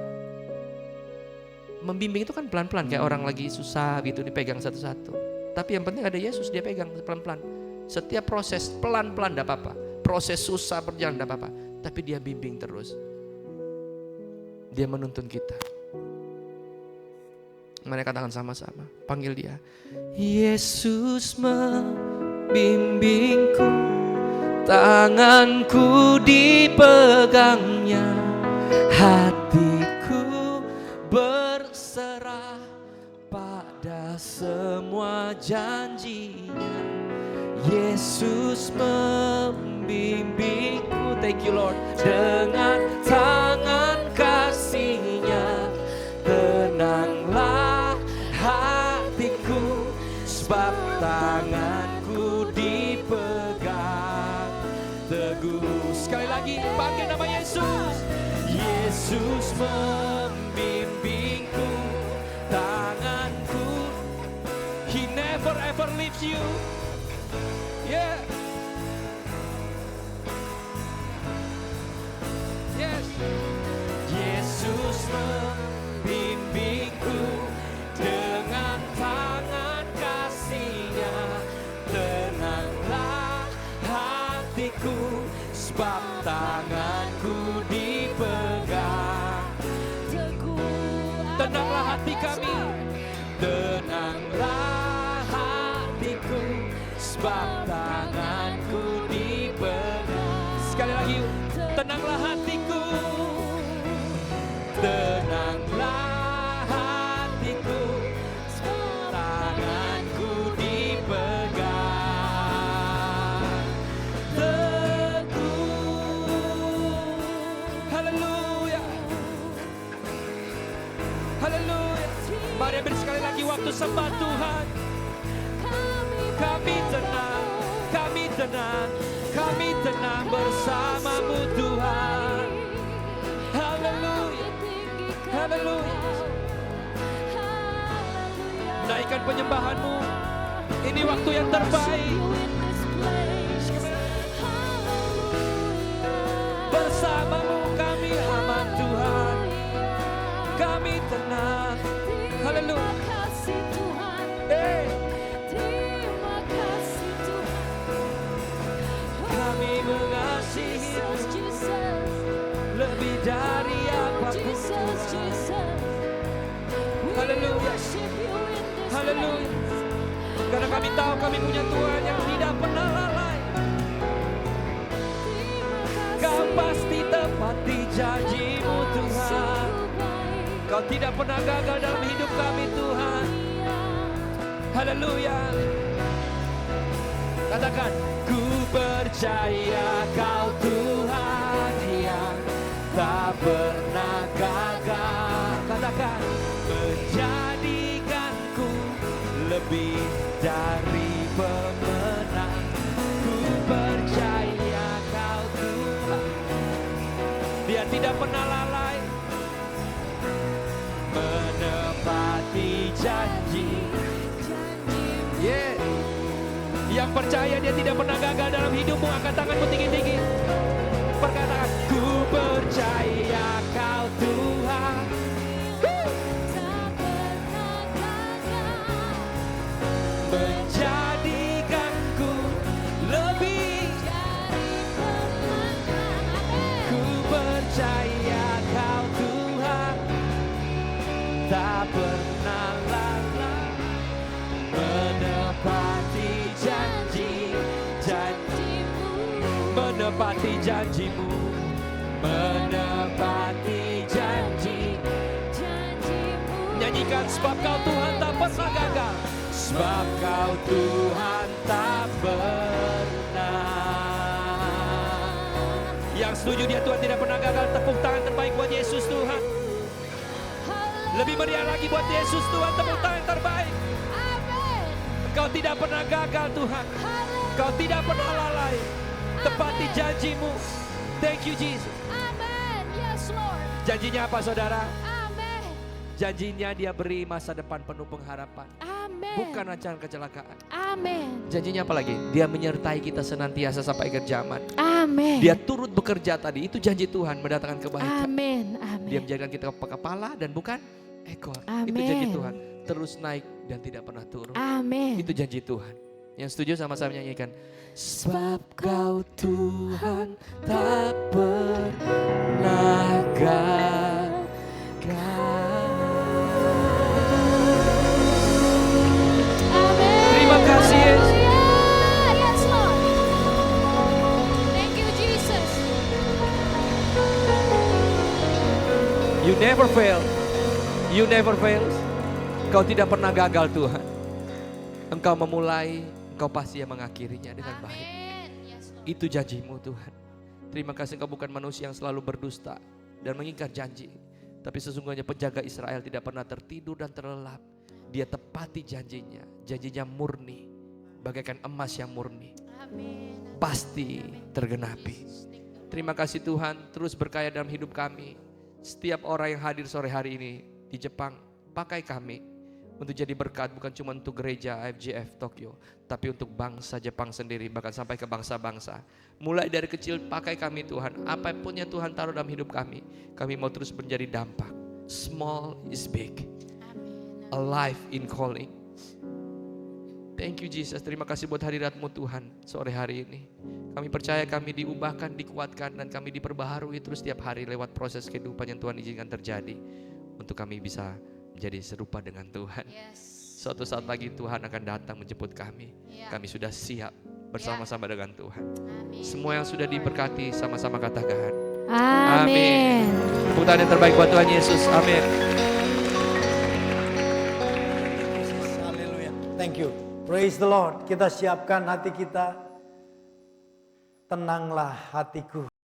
Membimbing itu kan pelan-pelan, kayak orang lagi susah gitu dipegang satu-satu. Tapi yang penting ada Yesus, dia pegang pelan-pelan. Setiap proses pelan-pelan tidak apa-apa. proses susah berjalan, tidak apa-apa. Tapi dia bimbing terus. Dia menuntun kita. Mari katakan sama-sama, panggil dia. Yesus membimbingku, tanganku dipegangnya, hatiku berserah pada semua janjinya. Yesus membimbingku, thank you Lord, dengan tangan kasih-Nya. Tenanglah hatiku, sebab tanganku dipegang teguh. Sekali lagi panggil nama Yesus. Yesus membimbingku, tanganku. He never ever leaves you. Yeah. Yes. Yesus membimbingku dengan tangan kasih-Nya. Tenanglah hatiku, sebab tanganku dipegang teguh. Tenanglah hati kami, tenanglah hatiku, sebab tanganku dipegang. Sekali lagi, tenanglah hatiku, tenanglah hatiku, tanganku dipegang teguh. Haleluya, haleluya. Mari ambil sekali lagi waktu sembah Tuhan. Kami tenang, kami tenang, kami tenang bersama-Mu Tuhan. Haleluya, haleluya. Naikkan penyembahan-Mu. Ini waktu yang terbaik. Bersama-Mu kami aman Tuhan. Kami tenang. Haleluya. Kami mengasihi-Mu lebih dari apapun Tuhan. Haleluya, haleluya. Karena kami tahu kami punya Tuhan yang tidak pernah lalai. Kau pasti tepati janji-Mu Tuhan. Kau tidak pernah gagal dalam hidup kami Tuhan. Haleluya. Katakan, ku percaya Kau Tuhan yang tak pernah gagal. Katakan, menjadikanku lebih dari pemenang. Ku percaya Kau Tuhan, Dia tidak pernah lalai menepati janji. Yeah. Yang percaya Dia tidak pernah gagal dalam hidupmu, angkat tanganmu tinggi-tinggi. Perkatakan, ku percaya Kau Tuhan. Menjadikanku lebih. Ku percaya Kau Tuhan, tak pernah lalai menepati janji-janji-Mu, menepati janji-Mu, menepati janji-janji-Mu. Nyanyikan, sebab Kau Tuhan tak pernah gagal, sebab Kau Tuhan tak pernah. Yang setuju Dia Tuhan tidak pernah gagal, tepuk tangan terbaik buat Yesus Tuhan. Lebih meriah lagi buat Yesus Tuhan, tepuk tangan terbaik. Kau tidak pernah gagal Tuhan. Kau tidak pernah lalai. Tepati janji-Mu. Thank you Jesus. Amen. Yes Lord. Janjinya apa saudara? Amen. Janjinya Dia beri masa depan penuh pengharapan. Amen. Bukan rancangan kecelakaan. Amen. Janjinya apa lagi? Dia menyertai kita senantiasa sampai akhir zaman. Amen. Dia turut bekerja tadi. Itu janji Tuhan mendatangkan kebaikan. Amen. Amen. Dia menjadikan kita kepala dan bukan ekor. Amen. Itu janji Tuhan. Terus naik dan tidak pernah turun. Amen. Itu janji Tuhan. Yang setuju sama-sama nyanyikan. Sebab kau Tuhan tak pernah gagal. Terima kasih Yesus. Yes, Lord. Thank you, Jesus. You never fail. You never fail. Kau tidak pernah gagal Tuhan. Engkau memulai, Engkau pasti yang mengakhirinya dengan baik. Amin. Yes, Lord. Itu janjimu Tuhan. Terima kasih Engkau bukan manusia yang selalu berdusta dan mengingkar janji. Tapi sesungguhnya penjaga Israel tidak pernah tertidur dan terlelap. Dia tepati janjinya. Janjinya murni. Bagaikan emas yang murni. Amin. Pasti tergenapi. Terima kasih Tuhan, terus berkaya dalam hidup kami. Setiap orang yang hadir sore hari ini di Jepang, pakai kami untuk jadi berkat, bukan cuma untuk gereja IFGF Tokyo, tapi untuk bangsa Jepang sendiri, bahkan sampai ke bangsa-bangsa. Mulai dari kecil pakai kami Tuhan, apapun yang Tuhan taruh dalam hidup kami mau terus menjadi dampak. Small is big, alive in calling. Thank you Jesus, terima kasih buat hadirat-Mu Tuhan sore hari ini. Kami percaya kami diubahkan, dikuatkan, dan kami diperbaharui terus setiap hari lewat proses kehidupan yang Tuhan izinkan terjadi. Untuk kami bisa menjadi serupa dengan Tuhan. Suatu saat lagi Tuhan akan datang menjemput kami. Kami sudah siap bersama-sama dengan Tuhan. Semua yang sudah diberkati sama-sama katakan. Amin. Tepuk tangan yang terbaik buat Tuhan Yesus. Amin. Haleluya. Thank you. Praise the Lord. Kita siapkan hati kita. Tenanglah hatiku.